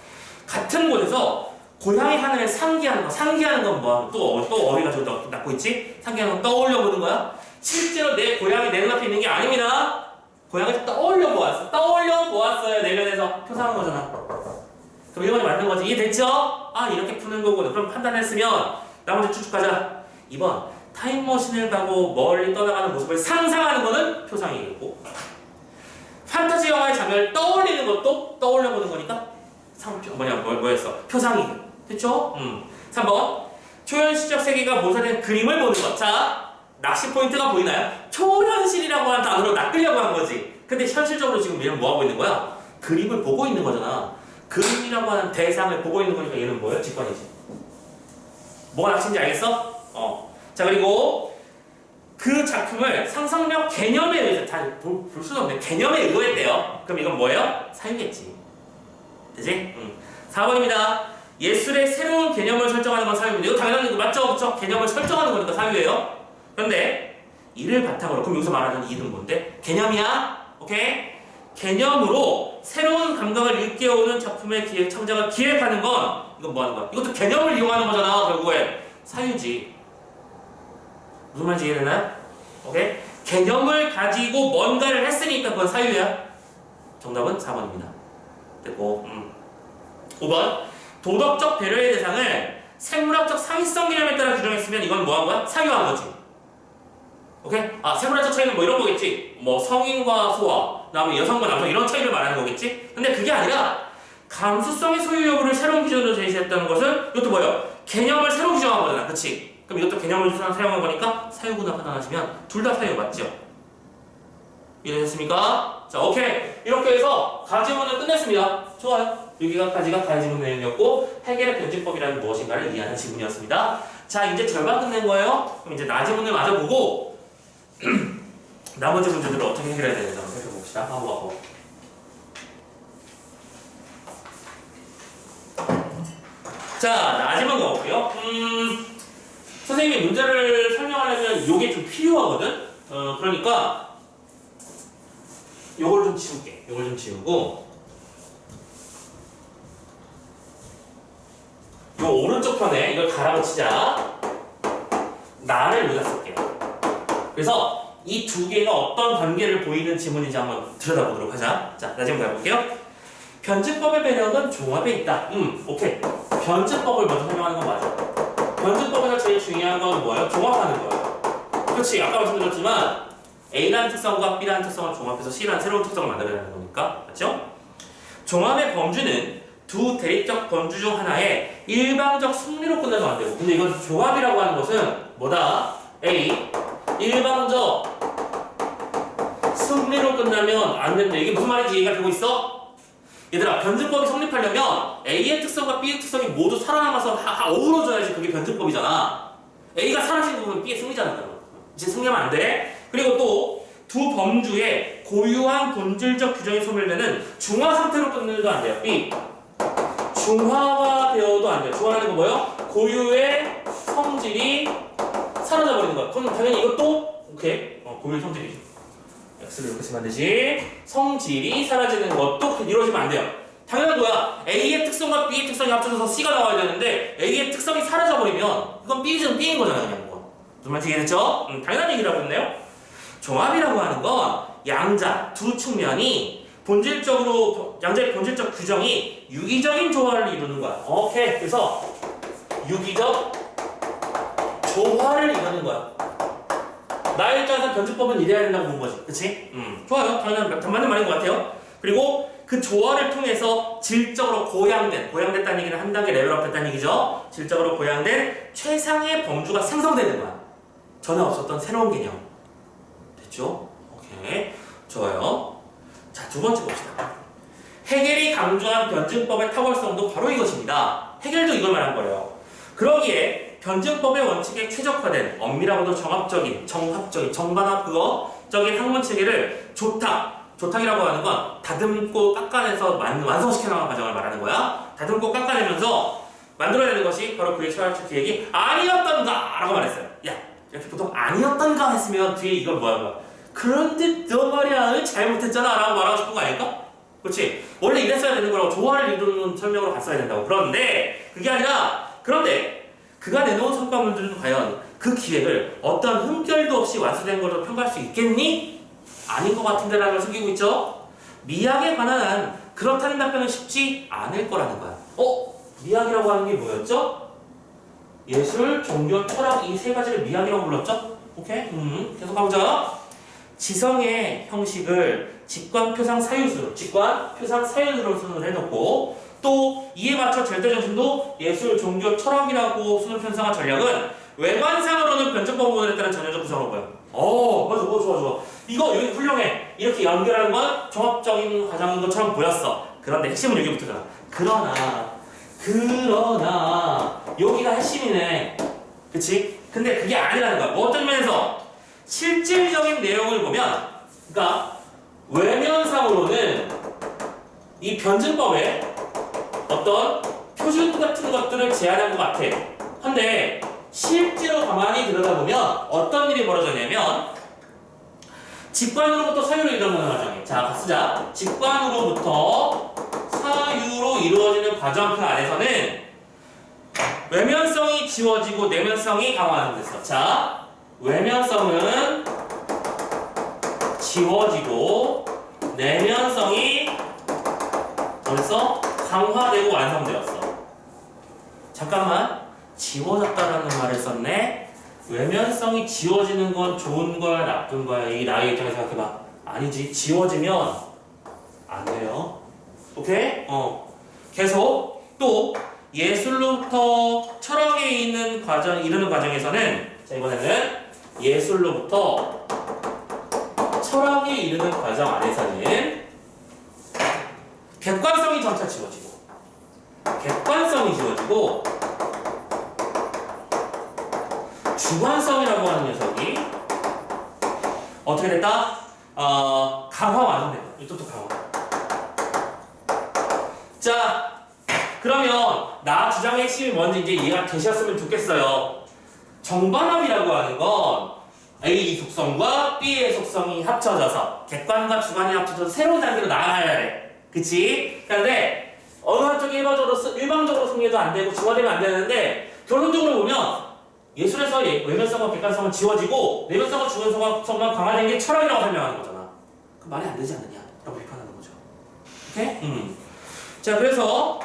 같은 곳에서 고양이 하늘을 상기하는 거. 상기하는 건 뭐야? 또 어휘가 저기 낳고 있지? 상기하는 건 떠올려 보는 거야. 실제로 내 고양이 내 눈앞에 있는 게 아닙니다. 고양이를 떠올려 보았어. 떠올려 보았어요. 내면에서 표상한 거잖아. 그럼 이번에 맞는 거지. 이해됐죠? 이렇게 푸는 거고. 그럼 판단했으면 나머지 쭉쭉 가자. 2번 타임머신을 가고 멀리 떠나가는 모습을 상상하는 거는 표상이겠고, 판타지 영화의 장면을 떠올리는 것도 떠올려보는 거니까 뭐였어? 표상이. 됐죠? 3번 초현실적 세계가 묘사된 그림을 보는 것. 자, 낚시 포인트가 보이나요? 초현실이라고 하는 단어로 낚으려고 한 거지. 근데 현실적으로 지금 얘는 뭐 하고 있는 거야? 그림을 보고 있는 거잖아. 그림이라고 하는 대상을 보고 있는 거니까 얘는 뭐예요? 직관이지. 뭐가 낚시인지 알겠어? 자, 그리고 그 작품을 상상력 개념에 의해서 다 볼 수는 없는데 개념에 의거했대요. 그럼 이건 뭐예요? 사유겠지. 되지? 4번입니다. 예술의 새로운 개념을 설정하는 건 사유입니다. 이거 당연한 거 맞죠? 그쵸? 개념을 설정하는 거니까 사유예요. 그런데 이를 바탕으로, 그럼 여기서 말하는 이는 뭔데? 개념이야. 오케이? 개념으로 새로운 감각을 일깨우는 작품의 창작을 기획하는 건 이건 뭐 하는 거야? 이것도 개념을 이용하는 거잖아. 결국에 사유지. 무슨 말인지 이해되나요? 오케이? 개념을 가지고 뭔가를 했으니까 그건 사유야. 정답은 4번입니다. 됐고. 5번 도덕적 배려의 대상을 생물학적 상위성 개념에 따라 규정했으면 이건 뭐 한 거야? 사유한 거지. 오케이? 생물학적 차이는 뭐 이런 거겠지. 뭐 성인과 소아, 그다음에 여성과 남성 이런 차이를 말하는 거겠지. 근데 그게 아니라 감수성의 소유 여부를 새로운 기준으로 제시했다는 것은 이것도 뭐예요? 개념을 새로 규정한 거잖아. 그치? 그럼 이것도 개념을 사용한 거니까 사유구나 판단하시면 둘 다 사유 맞죠? 이해되셨습니까? 자, 오케이. 이렇게 해서 가지문은 끝냈습니다. 좋아요. 여기까지가 가지문 내용이었고 해결의 변증법이라는 무엇인가를 이해하는 지문이었습니다. 자, 이제 절반 끝낸 거예요. 그럼 이제 나지문을 마저 보고 나머지 문제들을 어떻게 해결해야 되는지 한번 살펴봅시다. 한번 봐봐. 자, 나지문 가볼게요. 선생님이 문제를 설명하려면 요게 좀 필요하거든? 그러니까 요걸 좀 지울게. 요걸 좀 지우고 요 오른쪽 편에 이걸 가라고 치자. 나를 여기다 쓸게요. 그래서 이 두 개가 어떤 관계를 보이는 지문인지 한번 들여다보도록 하자. 자, 나 지금 해볼게요. 변증법의 매력은 종합에 있다. 오케이. 변증법을 먼저 설명하는 건 맞아. 변증법에서 제일 중요한 건 뭐예요? 종합하는 거예요. 그렇지. 아까 말씀드렸지만 A라는 특성과 B라는 특성을 종합해서 C라는 새로운 특성을 만들어내는 거니까. 맞죠? 종합의 범주는 두 대립적 범주 중 하나의 일방적 승리로 끝나면 안 되고, 근데 이건 종합이라고 하는 것은 뭐다? A 일방적 승리로 끝나면 안 된다. 이게 무슨 말인지 이해가 되고 있어? 얘들아, 변증법이 성립하려면 A의 특성과 B의 특성이 모두 살아남아서 어우러져야지 그게 변증법이잖아. A가 사라지는 부분은 B의 승리잖아. 이제 승리하면 안 돼. 그리고 또 두 범주의 고유한 본질적 규정이 소멸되는 중화 상태로 끝내도 안 돼요. B 중화가 되어도 안 돼요. 중화라는 건 뭐예요? 고유의 성질이 사라져 버리는 거야. 그럼 당연히 이것도 오케이. 고유의 성질이죠. x를 이렇게 쓰면 안 되지. 성질이 사라지는 것도 이루어지면 안 돼요. 당연한 거야. A의 특성과 B의 특성이 합쳐져서 C가 나와야 되는데 A의 특성이 사라져버리면 이건 B인 거잖아요. 그냥 뭐. 무슨 말인지 이해됐죠? 당연한 얘기라고 했네요. 조합이라고 하는 건 양자 두 측면이 양자의 본질적 규정이 유기적인 조화를 이루는 거야. 오케이. 그래서 유기적 조화를 이루는 거야. 나의 입장에서 변증법은 이래야 된다고 본 거지. 그치? 좋아요. 맞는 말인 것 같아요. 그리고 그 조화를 통해서 질적으로 고양됐다는 얘기는 한 단계 레벨업 됐다는 얘기죠. 질적으로 고양된 최상의 범주가 생성되는 거야. 전에 없었던 새로운 개념. 됐죠? 오케이. 좋아요. 자, 두 번째 봅시다. 헤겔이 강조한 변증법의 탁월성도 바로 이것입니다. 헤겔도 이걸 말한 거예요. 그러기에 변증법의 원칙에 최적화된 엄밀하고도 정합적인 정반합적인 학문 체계를 조탁이라고 하는 건 다듬고 깎아내서 완성시켜 나가는 과정을 말하는 거야. 다듬고 깎아내면서 만들어내는 것이 바로 그의 철학적 기획이 아니었던가 라고 말했어요. 야, 이렇게 보통 아니었던가 했으면 뒤에 이걸 뭐야. 그런데 너 말이야 잘못했잖아 라고 말하고 싶은 거 아닐까? 그렇지? 원래 이랬어야 되는 거라고 조화를 이루는 설명으로 갔어야 된다고. 그런데 그게 아니라 그가 내놓은 성과물들은 과연 그 기획을 어떤 흠결도 없이 완수된 걸로 평가할 수 있겠니? 아닌 것 같은데 라는 걸 숨기고 있죠? 미학에 관한 한 그렇다는 답변은 쉽지 않을 거라는 거야. 미학이라고 하는 게 뭐였죠? 예술, 종교, 철학 이 세 가지를 미학이라고 불렀죠? 오케이? 계속 가보자. 지성의 형식을 직관, 표상, 사유수로 순을 해놓고 또 이에 맞춰 절대정신도 예술, 종교, 철학이라고 순을 편성한 전략은 외관상으로는 변증법문에 따른 전형적 구성으로 보여. 맞아, 좋아. 이거 여기 훌륭해. 이렇게 연결하는 건 종합적인 과정인 것처럼 보였어. 그런데 핵심은 여기부터잖아. 그러나 여기가 핵심이네. 그치? 근데 그게 아니라는 거야. 뭐 어떤 면에서 실질적인 내용을 보면, 그러니까 외면상으로는 이 변증법에 어떤 표준 같은 것들을 제안한 것 같아. 근데 실제로 가만히 들여다보면 어떤 일이 벌어졌냐면 직관으로부터 사유로 이루어지는 과정이. 자, 쓰자. 직관으로부터 사유로 이루어지는 과정 그 안에서는 외면성이 지워지고 내면성이 강화하는 데서. 자, 외면성은 지워지고 내면성이 벌써 강화되고 완성되었어. 잠깐만, 지워졌다라는 말을 썼네. 외면성이 지워지는 건 좋은 거야, 나쁜 거야? 이 나의 입장에서 생각해봐. 아니지, 지워지면 안 돼요. 오케이? 계속 또 예술로부터 철학에 이르는 과정에서는, 자, 이번에는 예술로부터 철학에 이르는 과정 안에서는 객관성이 점차 지워지고 주관성이라고 하는 녀석이 어떻게 됐다? 강화 완성됐다. 이쪽도 강화. 자, 그러면 나 주장의 핵심이 뭔지 이제 이해가 되셨으면 좋겠어요. 정반합이라고 하는 건 A의 속성과 B의 속성이 합쳐져서 객관과 주관이 합쳐져서 새로운 단계로 나아가야 돼. 그치? 그런데 어느 한쪽이 일방적으로 승리해도 안 되고 지워되면 안 되는데 결론적으로 보면 예술에서 외면성과 객관성은 지워지고 내면성과 주관성만 강화된 게 철학이라고 설명하는 거잖아. 그 말이 안 되지 않느냐? 라고 비판하는 거죠. 오케이? 자, 그래서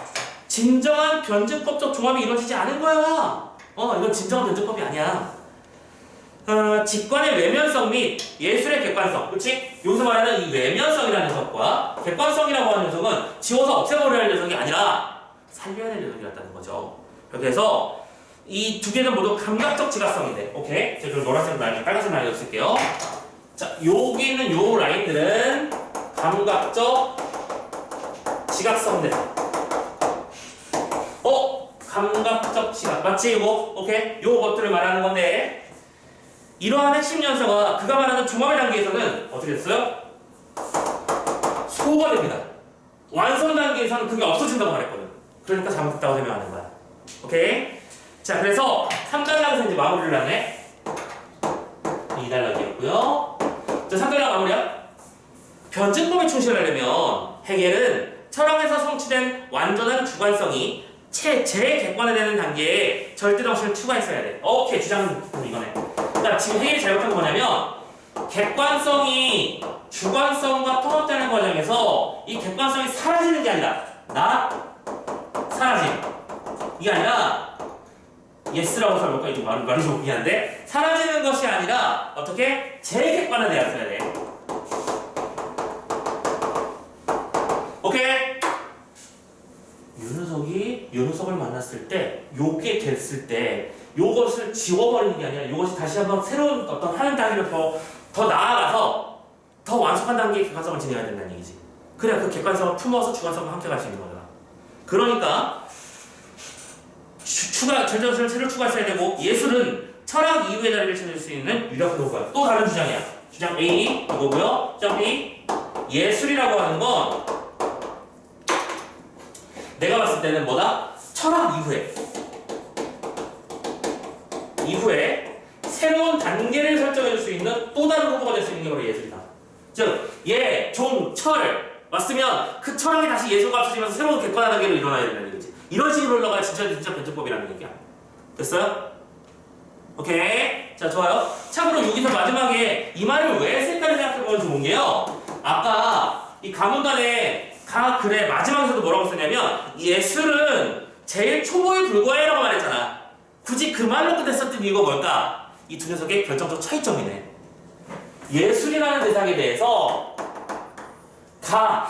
진정한 변증법적 종합이 이루어지지 않은 거야. 이건 진정한 변증법이 아니야. 직관의 외면성 및 예술의 객관성, 그렇지? 여기서 말하는 이 외면성이라는 녀석과 객관성이라고 하는 녀석은 지워서 없애버려야 할 녀석이 아니라 살려야 될 녀석이었다는 거죠. 그렇게 해서 이 두 개는 모두 감각적 지각성인데, 오케이? 제가 노란색 라인, 빨간색 라인 쓸게요. 자, 여기 있는 요 라인들은 감각적 지각성들. 감각적 지각, 맞지 이거? 오케이? 요 것들을 말하는 건데. 이러한 핵심 연서가 그가 말하는 종합의 단계에서는 어떻게 됐어요? 소가 됩니다. 완성 단계에서는 그게 없어진다고 말했거든. 그러니까 잘못했다고 설명하는 거야. 오케이? 자, 그래서 3단락에서 이제 마무리를 하네. 2달러기였고요. 자, 3달러 마무리야. 변증법에 충실하려면 해겔은 철학에서 성취된 완전한 주관성이 재객관화되는 단계에 절대정신을 추가했어야 돼. 오케이, 주장은 이거네. 그러니까 지금 해겔이 잘못한 건 뭐냐면 객관성이 주관성과 통합되는 과정에서 이 객관성이 사라지는 게 아니라 사라짐. 이게 아니라 예스라고 설명할까? 이거 말이 좀 미안한데 사라지는 것이 아니라 어떻게 재객관화되었어야 돼. 오케이. 윤호석을 만났을 때 요게 됐을 때 요것을 지워버리는 게 아니라 요것이 다시 한번 새로운 어떤 하는 단계로 더 나아가서 더 완숙한 단계의 객관성을 지녀야 된다는 얘기지. 그래야 그 객관성을 품어서 주관성과 함께 갈 수 있는 거잖아. 그러니까 절대정신을 새로 추가했어야 되고 예술은 철학 이후의 자리를 찾을 수 있는 유력한 도구야. 또 다른 주장이야. 주장 A 이거고요. 주장 B 예술이라고 하는 건 내가 봤을 때는 뭐다? 철학 이후에 새로운 단계를 설정해 줄 수 있는 또 다른 후보가 될 수 있는 게 바로 예술이다. 즉, 철 왔으면 그 철학이 다시 예술과 합쳐지면서 새로운 객관화 단계로 일어나야 된다는 얘기지. 이런 식으로 올라가야 진짜 변증법이라는 얘기야. 됐어요? 오케이. 자, 좋아요. 참고로 여기서 마지막에 이 말을 왜 했을까를 생각해보면 좋은 게요. 아까 이 가문단의 글의 마지막에서도 뭐라고 썼냐면 예술은 제일 초보에 불과해라고 말했잖아. 굳이 그 말로 끝냈었던 이유가 뭘까? 이 두 녀석의 결정적 차이점이네. 예술이라는 대상에 대해서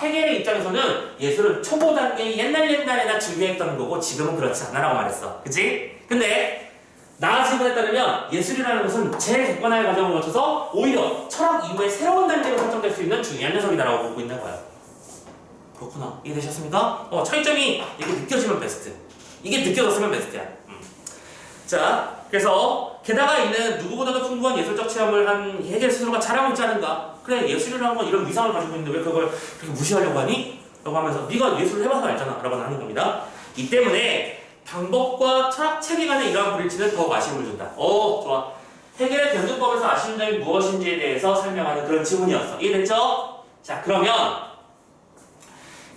해겔의 입장에서는 예술은 초보 단계의 옛날에나 즐겨했던 거고 지금은 그렇지 않아라고 말했어. 그치? 근데 나아지고 따르면 예술이라는 것은 재객관화의 과정을 거쳐서 오히려 철학 이후에 새로운 단계로 설정될 수 있는 중요한 녀석이다라고 보고 있는 거야. 그렇구나. 이해되셨습니까? 차이점이 이게 느껴지면 베스트. 이게 느껴졌으면 베스트야. 자, 그래서 게다가 이는 누구보다도 풍부한 예술적 체험을 한 해겔 스스로가 잘하고 있지 않은가? 그래, 예술이라는 건 이런 위상을 가지고 있는데 왜 그걸 그렇게 무시하려고 하니? 라고 하면서 네가 예술을 해봐서 알잖아 라고 하는 겁니다. 이 때문에 방법과 철학 체계 간의 이러한 불일치는 더욱 아쉬움을 준다. 좋아. 해겔의 변증법에서 아쉬운 점이 무엇인지에 대해서 설명하는 그런 지문이었어. 이해됐죠? 자, 그러면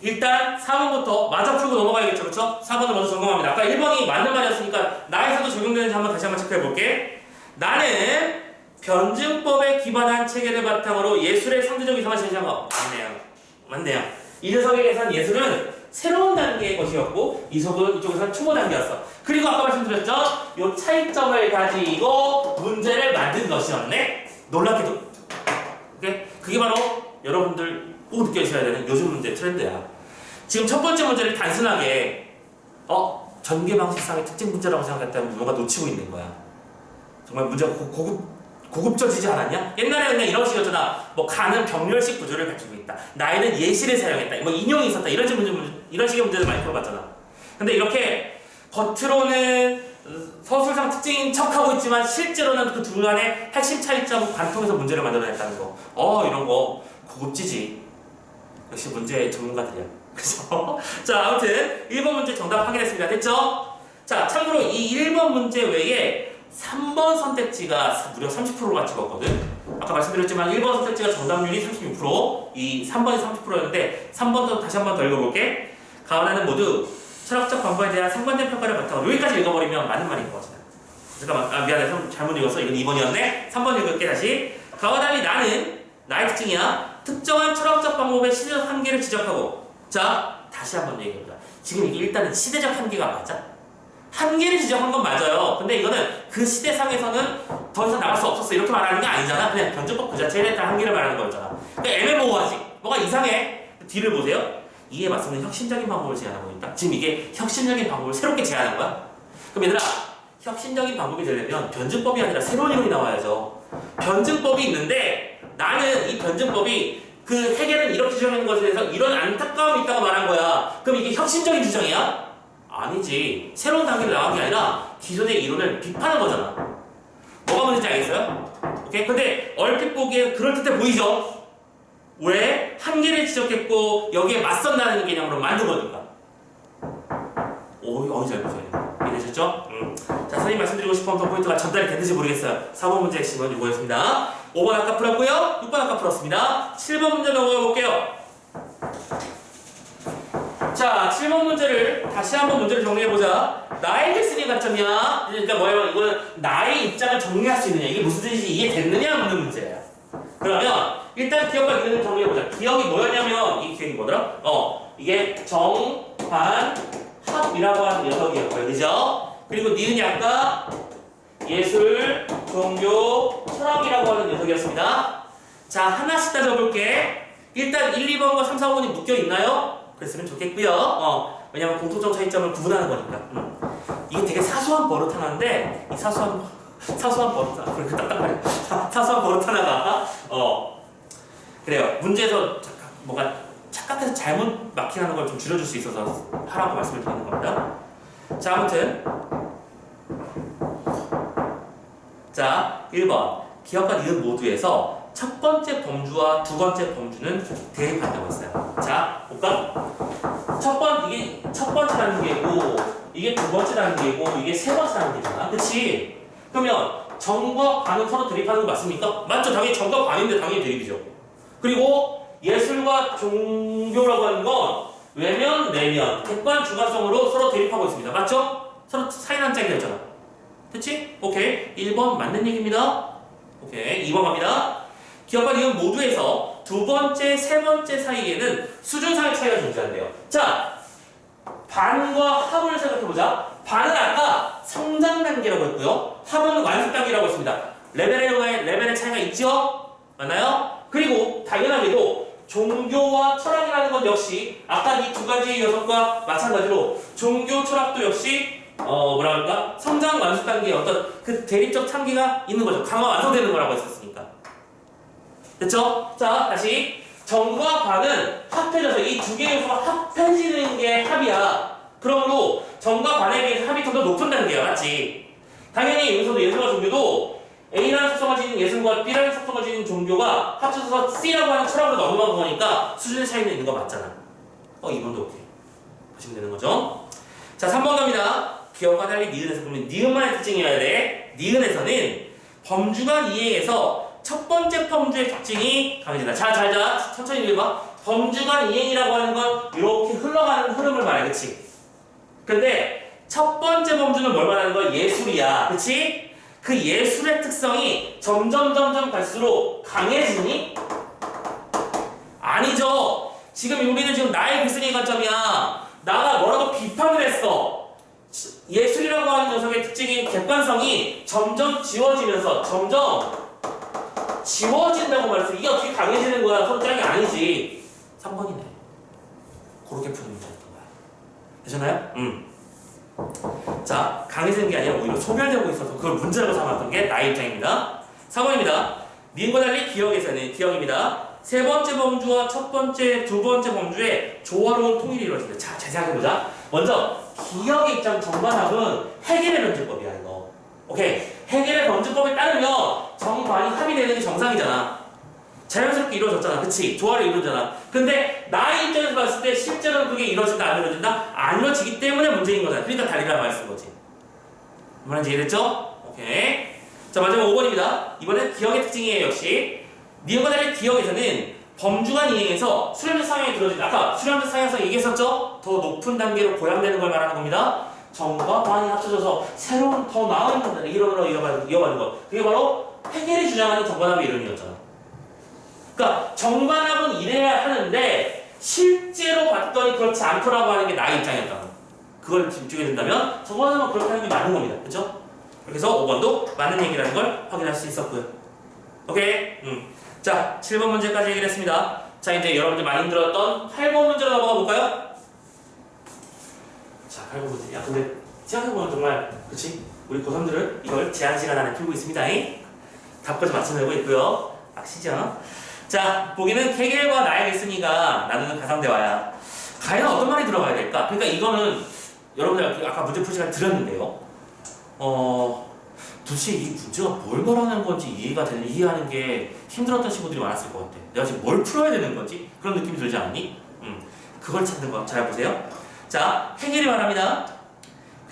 일단 4번부터 마저 풀고 넘어가야겠죠, 그렇죠? 4번을 먼저 점검합니다. 아까 1번이 맞는 말이었으니까 나에서도 적용되는지 다시 한번 체크해볼게. 나는 변증법에 기반한 체계를 바탕으로 예술의 상대적 이상을 제시한 거 맞네요. 이 녀석에게선 예술은 새로운 단계의 것이었고 이쪽에서는 초보 단계였어. 그리고 아까 말씀드렸죠? 이 차이점을 가지고 문제를 만든 것이었네. 놀랍게도 그게 바로 여러분들 꼭 느껴주셔야 되는 요즘 문제 트렌드야. 지금 첫 번째 문제를 단순하게 전개 방식상의 특징 문제라고 생각했다면 뭔가 놓치고 있는 거야. 정말 문제가 고급져지지 않았냐? 옛날에는 그냥 이런 식이었잖아. 뭐 가는 병렬식 구조를 갖추고 있다. 나이는 예시를 사용했다. 뭐 인용이 있었다. 이런 식의 문제를 많이 풀어봤잖아. 근데 이렇게 겉으로는 서술상 특징인 척하고 있지만 실제로는 그 둘 간의 핵심 차이점 관통해서 문제를 만들어냈다는 거. 이런 거 고급지지. 역시 문제의 전문가들이야. 그죠? 자, 아무튼 1번 문제 정답 확인했습니다. 됐죠? 자, 참고로 이 1번 문제 외에 3번 선택지가 무려 30%가 찍었거든. 아까 말씀드렸지만 1번 선택지가 정답률이 36%, 이 3번이 30%였는데 3번도 다시 한 번 더 읽어볼게. 가은하는 모두 철학적 방법에 대한 상관된 평가를 바탕으로 여기까지 읽어버리면 맞는 말인 것 같아. 잠깐만, 미안해. 잘못 읽었어. 이건 2번이었네. 3번 읽을게 다시. 가와 달리 나는 나의 특징이야. 특정한 철학적 방법의 시대적 한계를 지적하고. 자, 다시 한번 얘기해보자. 지금 이게 일단은 시대적 한계가 맞아? 한계를 지적한 건 맞아요. 근데 이거는 그 시대상에서는 더 이상 나갈 수 없었어. 이렇게 말하는 게 아니잖아. 그냥 변증법 그 자체에 대한 한계를 말하는 거였잖아. 그러니까 애매모호하지. 뭐가 이상해. 뒤를 보세요. 이에 맞서는 혁신적인 방법을 제안하고 있다. 지금 이게 혁신적인 방법을 새롭게 제안한 거야? 그럼 얘들아, 혁신적인 방법이 되려면 변증법이 아니라 새로운 이론이 나와야죠. 변증법이 있는데 나는 이 변증법이 그 해결은 이렇게 주장하는 것에 대해서 이런 안타까움이 있다고 말한 거야. 그럼 이게 혁신적인 주장이야? 아니지. 새로운 단계로 나간 게 아니라 기존의 이론을 비판한 거잖아. 뭐가 문제인지 알겠어요? 오케이? 근데 얼핏 보기에 그럴듯해 보이죠? 왜? 한계를 지적했고 여기에 맞선다는 개념으로 만든 거니까. 잘 보셔야 돼요. 아셨죠? 자, 선생님 말씀드리고 싶은 더 포인트가 전달이 됐는지 모르겠어요. 4번 문제 핵심은 이거였습니다. 5번 아까 풀었고요. 6번 아까 풀었습니다. 7번 문제 넘어가 볼게요. 자, 7번 문제를 다시 한번 문제를 정리해보자. 나에게 쓰니 관점이야. 그러니까 뭐예요? 이거는 나의 입장을 정리할 수 있느냐. 이게 무슨 뜻인지 이해됐느냐 묻는 문제예요. 그러면 일단 기억과 이해를 정리해보자. 기억이 뭐였냐면 이 기억이 뭐더라? 이게 정, 반, 합이라고 하는 녀석이었고요. 그죠? 그리고 니은이 아까 예술, 종교, 철학이라고 하는 녀석이었습니다. 자, 하나씩 따져볼게. 일단 1, 2번과 3, 4번이 묶여있나요? 그랬으면 좋겠고요. 왜냐면 공통점 차이점을 구분하는 거니까. 이게 되게 사소한 버릇 하나인데 이 사소한 버릇 하나 그렇게 딱딱하네. 사소한 버릇 하나가 그래요. 문제에서 뭐가 착각해서 잘못 마킹하는 걸 좀 줄여줄 수 있어서 하라고 말씀을 드리는 겁니다. 자, 아무튼 자 1번 기억과 니은 모두에서 첫 번째 범주와 두 번째 범주는 대립한다고 했어요. 자, 볼까? 이게 첫 번째 단계고, 이게 두 번째 단계고, 이게 세 번째 단계잖아. 그치? 그러면 정과 관은 서로 대립하는 거 맞습니까? 맞죠? 당연히 정과 관인데 당연히 대립이죠. 그리고 예술과 종교라고 하는 건 외면, 내면, 객관, 주관성으로 서로 대립하고 있습니다. 맞죠? 서로 사인 짝이었잖아. 그치? 오케이. 1번 맞는 얘기입니다. 오케이. 2번 갑니다. 기억과 니은 모두에서 두 번째, 세 번째 사이에는 수준상의 차이가 존재한대요. 자, 반과 합을 생각해보자. 반은 아까 성장 단계라고 했고요. 합은 완성 단계라고 했습니다. 레벨의 차이가 있죠? 맞나요? 그리고 당연하게도 종교와 철학이라는 것 역시 아까 이 두 가지 녀석과 마찬가지로 종교, 철학도 역시 뭐라 할까? 성장 완성 단계의 어떤 그 대립적 참기가 있는 거죠. 강화 완성되는 거라고 했었으니까. 됐죠? 자, 다시 정과 관은 합해져서 이 두 개의 요소가 합해지는 게 합이야. 그러므로 정과 관에 비해서 합이 더 높은 단계야. 맞지? 당연히 여기서도 예술과 종교도 A라는 속성을 지닌 예술과 B라는 속성을 지닌 종교가 합쳐서 C라고 하는 철학으로 넘어간 거니까 수준의 차이는 있는 거 맞잖아. 2번도 오케이. 보시면 되는 거죠. 자, 3번 갑니다. 기억과 달리 니은에서 보면 니은만의 특징이어야 돼. 니은에서는 범주간 이행에서 첫 번째 범주의 특징이 강해진다. 자, 천천히 읽어봐. 범주간 이행이라고 하는 건 이렇게 흘러가는 흐름을 말해, 그치? 근데 첫 번째 범주는 뭘 말하는 거야? 예술이야, 그치? 그 예술의 특성이 점점 갈수록 강해지니? 아니죠. 지금 우리는 지금 나의 글쓴이 관점이야. 나가 뭐라고 비판을 했어. 예술이라고 하는 녀석의 특징인 객관성이 점점 지워진다고 말했어. 이게 어떻게 강해지는 거야? 서로 짱이 아니지. 3번이네. 그렇게 푸는 문제였던 거야. 되셨나요? 자, 강해지는 게 아니라 오히려 소멸되고 있어서 그걸 문제라고 삼았던 게 나의 입장입니다. 4번입니다. 니은과 달리 기억입니다. 세 번째 범주와 첫 번째, 두 번째 범주의 조화로운 통일이 이루어진다. 자, 자세하게 보자. 먼저 기억의 입장 정반합은 해겔의 변주법이야, 이거. 오케이. 해겔의 변주법에 따르면 정반이 합이 되는 게 정상이잖아. 자연스럽게 이루어졌잖아. 그치? 조화를 이루어졌잖아. 근데 나의 입장에서 봤을 때 실제로는 그게 이루어진다, 안 이루어진다? 안 이루어지기 때문에 문제인 거잖아. 그러니까 달리라는 말을 쓴 거지. 이번엔 이해됐죠? 오케이. 자, 마지막 5번입니다. 이번엔 기억의 특징이에요, 역시. 니은과 달리 기억에서는 범주간 이행에서 수렴적 상향이 들어진다. 아까 수렴적 상향성 얘기했었죠? 더 높은 단계로 고양되는 걸 말하는 겁니다. 정과 관이 합쳐져서 새로운 더 나은 이론으로 이어가는 것. 그게 바로 해겔이 주장하는 정반합의 이론이었잖아. 그러니까 정반합은 이래야 하는데 실제로 봤더니 그렇지 않더라고 하는 게 나의 입장이었다. 그걸 집중해 준다면 정반합은 그렇게 하는 게 맞는 겁니다. 그렇죠? 그래서 5번도 맞는 얘기라는 걸 확인할 수 있었고요. 오케이? 자, 7번 문제까지 얘기를 했습니다. 자, 이제 여러분들 많이 힘들었던 8번 문제로 넘어가 볼까요? 자, 8번 문제. 야, 근데 생각해보면 정말, 그치? 우리 고3들은 이걸 제한 시간 안에 풀고 있습니다. 답까지 맞춰내고 있고요. 아시죠? 자, 보기는 해겔과 나에게 쓰니가 나누는 가상대화야. 과연 어떤 말이 들어가야 될까? 그러니까 이거는 여러분들 아까 문제 풀 시간 들었는데요. 도대체 이 문제가 뭘 말하는 건지 이해하는 게 힘들었던 친구들이 많았을 것 같아. 내가 지금 뭘 풀어야 되는 건지 그런 느낌이 들지 않니? 그걸 찾는 거. 잘 보세요. 자, 해겔이 말합니다.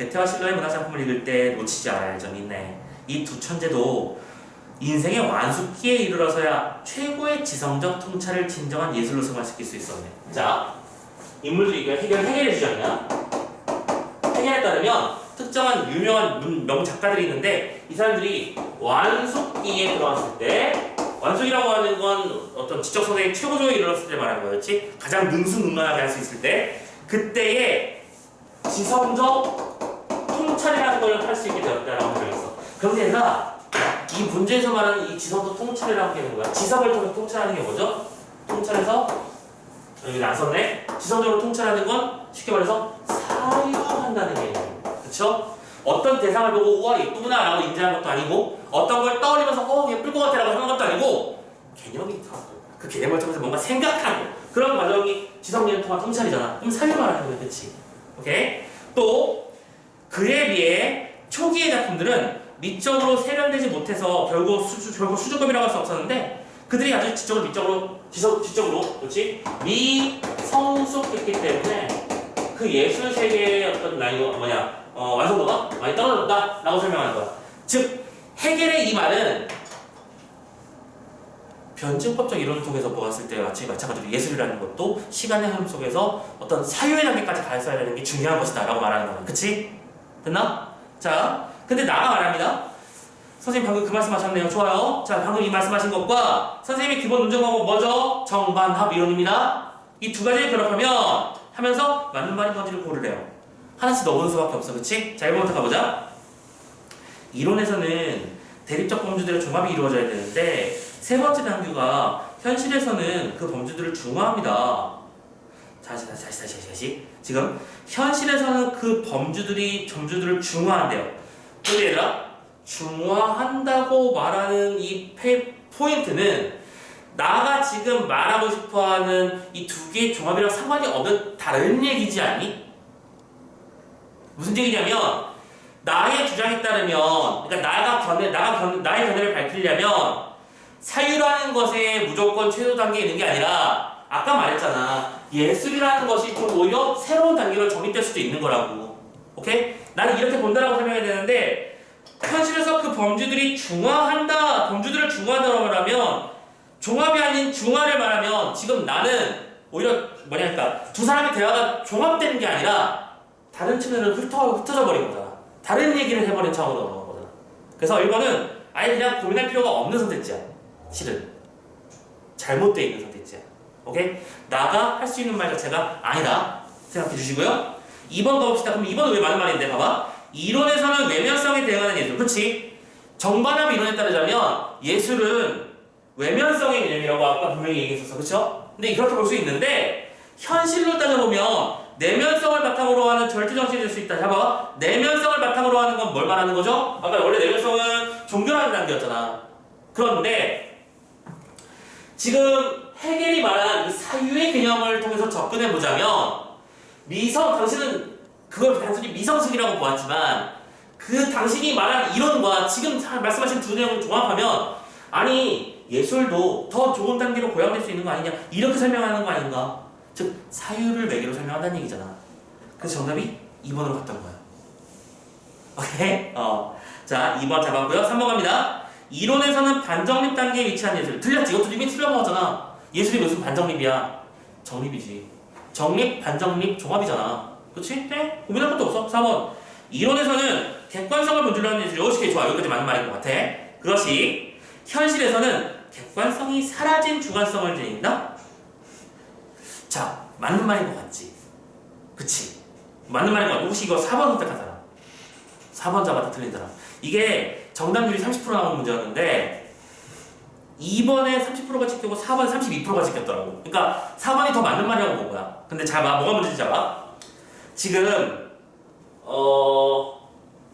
괴테와 실러의 문학작품을 읽을 때 놓치지 않아야 할 점이 있네. 이 두 천재도 인생의 완숙기에 이르러서야 최고의 지성적 통찰을 진정한 예술로 승화시킬 수 있었네. 자, 인물들이 해결의 주장이야. 해결에 따르면 특정한 유명한 명작가들이 있는데 이 사람들이 완숙기에 들어왔을 때, 완숙이라고 하는 건 어떤 지적 소득의 최고조에 이르렀을 때 말하는 거였지. 가장 능수능란하게 할 수 있을 때, 그때의 지성적 통찰이라는 걸 할 수 있게 되었다라고 하였어. 그런데 얘가 이 문제에서 말하는 이 지성적 통찰이라는 게 뭐야? 지성을 통해서 통찰하는 게 뭐죠? 통찰해서 여기 안 썼네. 지성적으로 통찰하는 건 쉽게 말해서 사유한다는 개념. 그쵸? 어떤 대상을 보고 우와 예쁘구나 라고 인지하는 것도 아니고 어떤 걸 떠올리면서 예쁠 것 같아 라고 하는 것도 아니고 개념이 있어. 그 개념을 통해서 뭔가 생각하고 그런 과정이 지성적인 통찰이잖아. 그럼 사유 말하는 거야. 그치? 오케이? 또 그에 비해 초기의 작품들은 미적으로 세련되지 못해서 결국 수준급이라고 할 수 없었는데 그들이 아주 지적으로 그렇지? 미성숙했기 때문에 그 예술 세계의 어떤 완성도가 많이 떨어졌다라고 설명하는 거야. 즉 해겔의 이 말은 변증법적 이론을 통해서 보았을 때 마찬가지로 예술이라는 것도 시간의 흐름 속에서 어떤 사유의 단계까지 가야 되는 게 중요한 것이다라고 말하는 거야. 그치? 됐나? 자, 근데 나가 말합니다. 선생님 방금 그 말씀하셨네요. 좋아요. 자, 방금 이 말씀하신 것과 선생님의 기본 논증 방법 뭐죠? 정반합 이론입니다. 이 두 가지를 결합하면 하면서 맞는 말인 건지를 고르래요. 하나씩 넣어보는 수밖에 없어. 그치? 자, 1번부터 가보자. 이론에서는 대립적 범주들의 종합이 이루어져야 되는데 세 번째 단계가 현실에서는 그 범주들을 중화합니다. 다시. 지금 현실에서는 그 범주들을 중화한대요. 근데 얘들아, 중화한다고 말하는 이 포인트는 나가 지금 말하고 싶어하는 이 두 개의 종합이랑 상관이 없는 다른 얘기지 않니? 무슨 얘기냐면 나의 주장에 따르면, 그러니까 나의 견해를 밝히려면 사유라는 것에 무조건 최소 단계에 있는 게 아니라 아까 말했잖아. 예술이라는 것이 좀 오히려 새로운 단계로 정립될 수도 있는 거라고. 오케이? 나는 이렇게 본다라고 설명해야 되는데 현실에서 그 범주들을 중화한다고 말하면 종합이 아닌 중화를 말하면 지금 나는 오히려 두 사람의 대화가 종합되는 게 아니라 다른 측면으로 흩어져 버린 거잖아. 다른 얘기를 해버린 차원으로 넘어간 거잖아. 그래서 1번은 아예 그냥 고민할 필요가 없는 선택지야. 실은 잘못되어 있는 선택지야. 오케이? 나가 할 수 있는 말 자체가 아니다 생각해 주시고요. 2번 가봅시다. 그럼 2번은 왜 맞는 말인데 봐봐. 이론에서는 외면성에 대응하는 예술. 그렇지? 정반합 이론에 따르자면 예술은 외면성의 개념이라고 아까 분명히 얘기했었어. 그렇죠? 근데 그렇게 볼 수 있는데 현실로 따져보면 내면성을 바탕으로 하는 절대정신이 될 수 있다. 봐봐. 내면성을 바탕으로 하는 건 뭘 말하는 거죠? 아까 원래 내면성은 종교라는 단계였잖아. 그런데 지금 해겔이 말한 이 사유의 개념을 통해서 접근해 보자면 당신은 그걸 단순히 미성숙이라고 보았지만 그 당신이 말한 이론과 지금 말씀하신 두 내용을 종합하면 아니 예술도 더 좋은 단계로 고양될 수 있는 거 아니냐 이렇게 설명하는 거 아닌가. 즉 사유를 매개로 설명한다는 얘기잖아. 그래서 정답이 2번으로 갔던 거야. 오케이? 자 2번 잡았고요. 3번 갑니다. 이론에서는 반정립 단계에 위치한 예술. 틀렸지? 이것도 이미 틀려먹었잖아. 예술이 무슨 반정립이야? 정립이지. 정립, 반정립, 종합이잖아. 그치? 네? 고민할 것도 없어. 4번. 이론에서는 객관성을 본질로 하는 예술이 오케이 좋아. 여기까지 맞는 말인 것 같아. 그것이 현실에서는 객관성이 사라진 주관성을 지닌다? 자, 맞는 말인 것 같지? 그치? 맞는 말인 것 같아. 혹시 이거 4번 선택한 사람? 4번 잡았다 틀린 사람. 이게 정답률이 30% 나오는 문제였는데 2번에 30%가 찍히고 4번에 32%가 찍혔더라고. 그러니까 4번이 더 맞는 말이라고 본 거야. 근데 뭐가 문제인지 잡아? 지금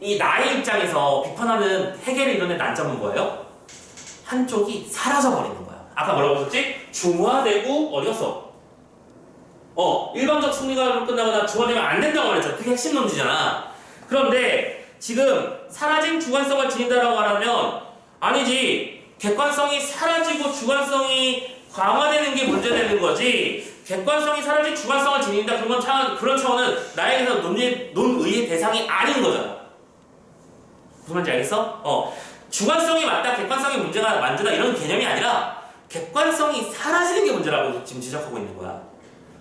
이 나의 입장에서 비판하는 해겔의 이론의 난점은 뭐예요? 한쪽이 사라져 버리는 거야. 아까 뭐라고 했었지? 중화되고 어디갔어? 일방적 승리가 끝나거나 중화되면 안 된다고 말했잖아. 그게 핵심 논지잖아. 그런데 지금 사라진 주관성을 지닌다라고 말하면 아니지. 객관성이 사라지고 주관성이 강화되는 게 문제되는 거지. 객관성이 사라진 주관성을 지닌다. 그런 차원은 나에게서 논의의 대상이 아닌 거잖아. 무슨 말인지 알겠어? 주관성이 맞다, 객관성이 문제가 만드다 이런 개념이 아니라 객관성이 사라지는 게 문제라고 지금 지적하고 있는 거야.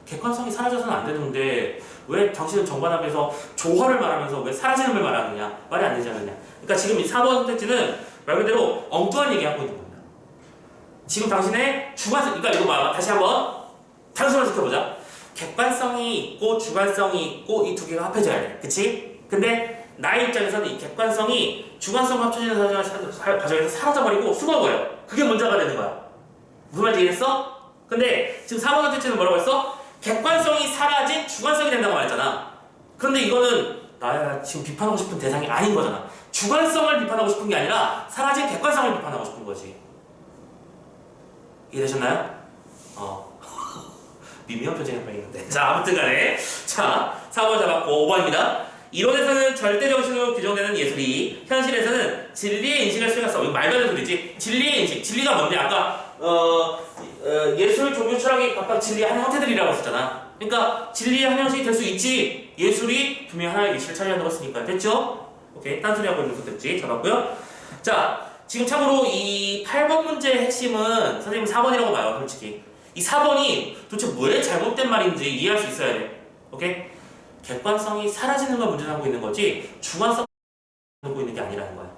객관성이 사라져서는 안 되는데 왜 당신은 정반합에서 조화를 말하면서 왜 사라지는 걸 말하느냐? 말이 안 되지 않느냐? 그러니까 지금 이 4번 선택지는 말 그대로 엉뚱한 얘기하고 있는 겁니다. 지금 당신의 주관성, 그러니까 이거 봐, 다시 한번 단순화를 시켜보자. 객관성이 있고 주관성이 있고 이 두 개가 합해져야 돼. 그치? 근데 나의 입장에서는 이 객관성이 주관성과 합쳐지는 과정에서 사라져버리고 숨어버려. 그게 문제가 되는 거야. 무슨 말인지 이해했어? 근데 지금 4번 선택지는 뭐라고 했어? 객관성이 사라진 주관성이 된다고 말했잖아. 그런데 이거는 나야 지금 비판하고 싶은 대상이 아닌 거잖아. 주관성을 비판하고 싶은 게 아니라 사라진 객관성을 비판하고 싶은 거지. 이해되셨나요? 미묘한 표정이 한번 있는데. 자, 아무튼 간에. 자, 4번 잡았고, 5번입니다. 이론에서는 절대 정신으로 규정되는 예술이 현실에서는 진리의 인식을 수행했어. 이거 말도 안 되는 소리지. 진리의 인식. 진리가 뭔데? 아까 예술, 종교, 철학이 각각 진리의 한 형태들이라고 했었잖아. 그러니까 진리의 한 형식이 될 수 있지. 예술이 분명히 하나의 예시를 차지한다고 했으니까. 됐죠? 오케이. 딴소리 하고 있는 선택지 잡았고요. 자, 지금 참고로 이 8번 문제의 핵심은 선생님 4번이라고 봐요. 솔직히. 이 4번이 도대체 왜 잘못된 말인지 이해할 수 있어야 돼. 오케이? 객관성이 사라지는 걸 문제 삼고 있는 거지 주관성이 삼고 있는 게 아니라는 거야.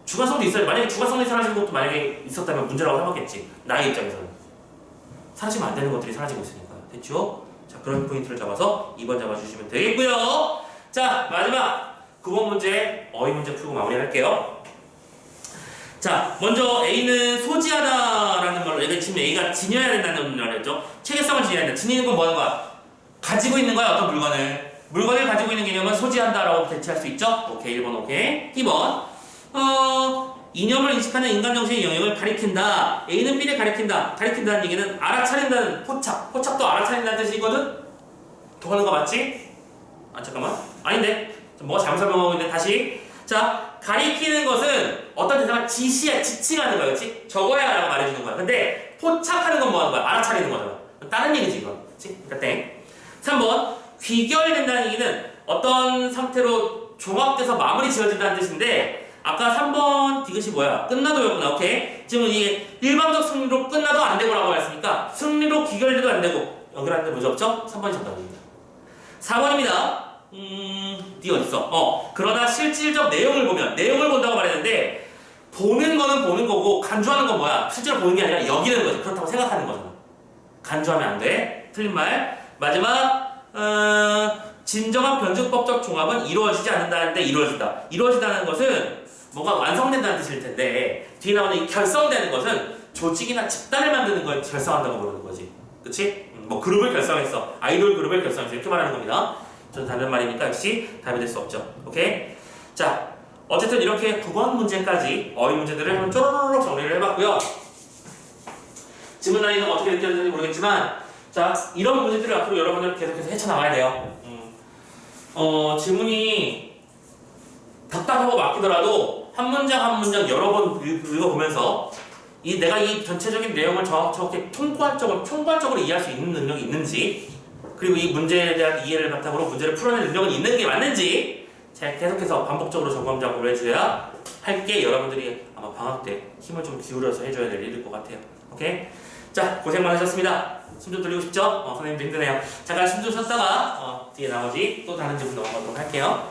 주관성도 있어야 돼. 만약에 주관성이 사라지는 것도 만약에 있었다면 문제라고 생각했지. 나의 입장에서는. 사라지면 안 되는 것들이 사라지고 있으니까. 됐죠? 자, 그런 포인트를 잡아서 2번 잡아주시면 되겠고요. 자, 마지막 9번 문제 어휘 문제 풀고 마무리할게요. 자, 먼저 A는 소지하다라는 말로 얘가 지금 A가 지녀야 된다는 말을 했죠. 체계성을 지녀야 된다. 지니는 건 뭐 하는 거야? 가지고 있는 거야, 어떤 물건을 가지고 있는 개념은 소지한다라고 대체할 수 있죠. 오케이, 1번 오케이. 2번 이념을 인식하는 인간 정신의 영역을 가리킨다. A는 B를 가리킨다. 가리킨다는 얘기는 알아차린다는 포착도 알아차린다는 뜻이거든. 동하는 거 맞지? 잠깐만. 아닌데. 뭐가 잘못 설명하고 있는데 다시. 자, 가리키는 것은 어떤 대상을 지칭하는 거야, 그렇지? 저거야 라고 말해주는 거야. 근데 포착하는 건 뭐 하는 거야? 알아차리는 거잖아. 다른 얘기지 이건. 그렇지? 그러니까 땡. 3번 귀결된다는 얘기는 어떤 상태로 종합돼서 마무리 지어진다는 뜻인데 아까 3번 디귿이 뭐야? 끝나도였구나. 오케이? 지금 이게 일방적 승리로 끝나도 안 되고라고 했으니까 승리로 귀결돼도 안 되고 연결하는데 문제 없죠? 3번이 정답입니다. 4번입니다. 니 어딨어? 그러나 실질적 내용을 본다고 말했는데 보는 거는 보는 거고 간주하는 건 뭐야? 실제로 보는 게 아니라 여기는 거지. 그렇다고 생각하는 거잖아. 간주하면 안 돼. 틀린 말. 마지막 진정한 변증법적 종합은 이루어지지 않는다는데 이루어진다. 이루어진다는 것은 뭔가 완성된다는 뜻일 텐데 뒤에 나오는 이 결성되는 것은 조직이나 집단을 만드는 걸 결성한다고 부르는 거지. 그치? 뭐 그룹을 결성했어. 아이돌 그룹을 결성했어. 이렇게 말하는 겁니다. 저는 다른 말이니까 역시 답이 될 수 없죠. 오케이? 자, 어쨌든 이렇게 9번 문제까지 어휘 문제들을 한번 쪼로로록 정리를 해봤고요. 지문 난이도는 어떻게 느껴지는지 모르겠지만 자, 이런 문제들을 앞으로 여러분들 계속해서 헤쳐나가야 돼요. 질문이 답답하고 막히더라도 한 문장 한 문장 여러 번 읽어보면서 내가 이 전체적인 내용을 정확하게 총괄적으로 이해할 수 있는 능력이 있는지 그리고 이 문제에 대한 이해를 바탕으로 문제를 풀어낼 능력은 있는 게 맞는지 제가 계속해서 반복적으로 점검 작업을 해줘야 할 게 여러분들이 아마 방학 때 힘을 좀 기울여서 해줘야 될 일일 것 같아요. 오케이? 자, 고생 많으셨습니다. 숨 좀 돌리고 싶죠? 선생님도 힘드네요. 잠깐 숨 좀 쉬었다가 뒤에 나머지 또 다른 질문 넘어가도록 할게요.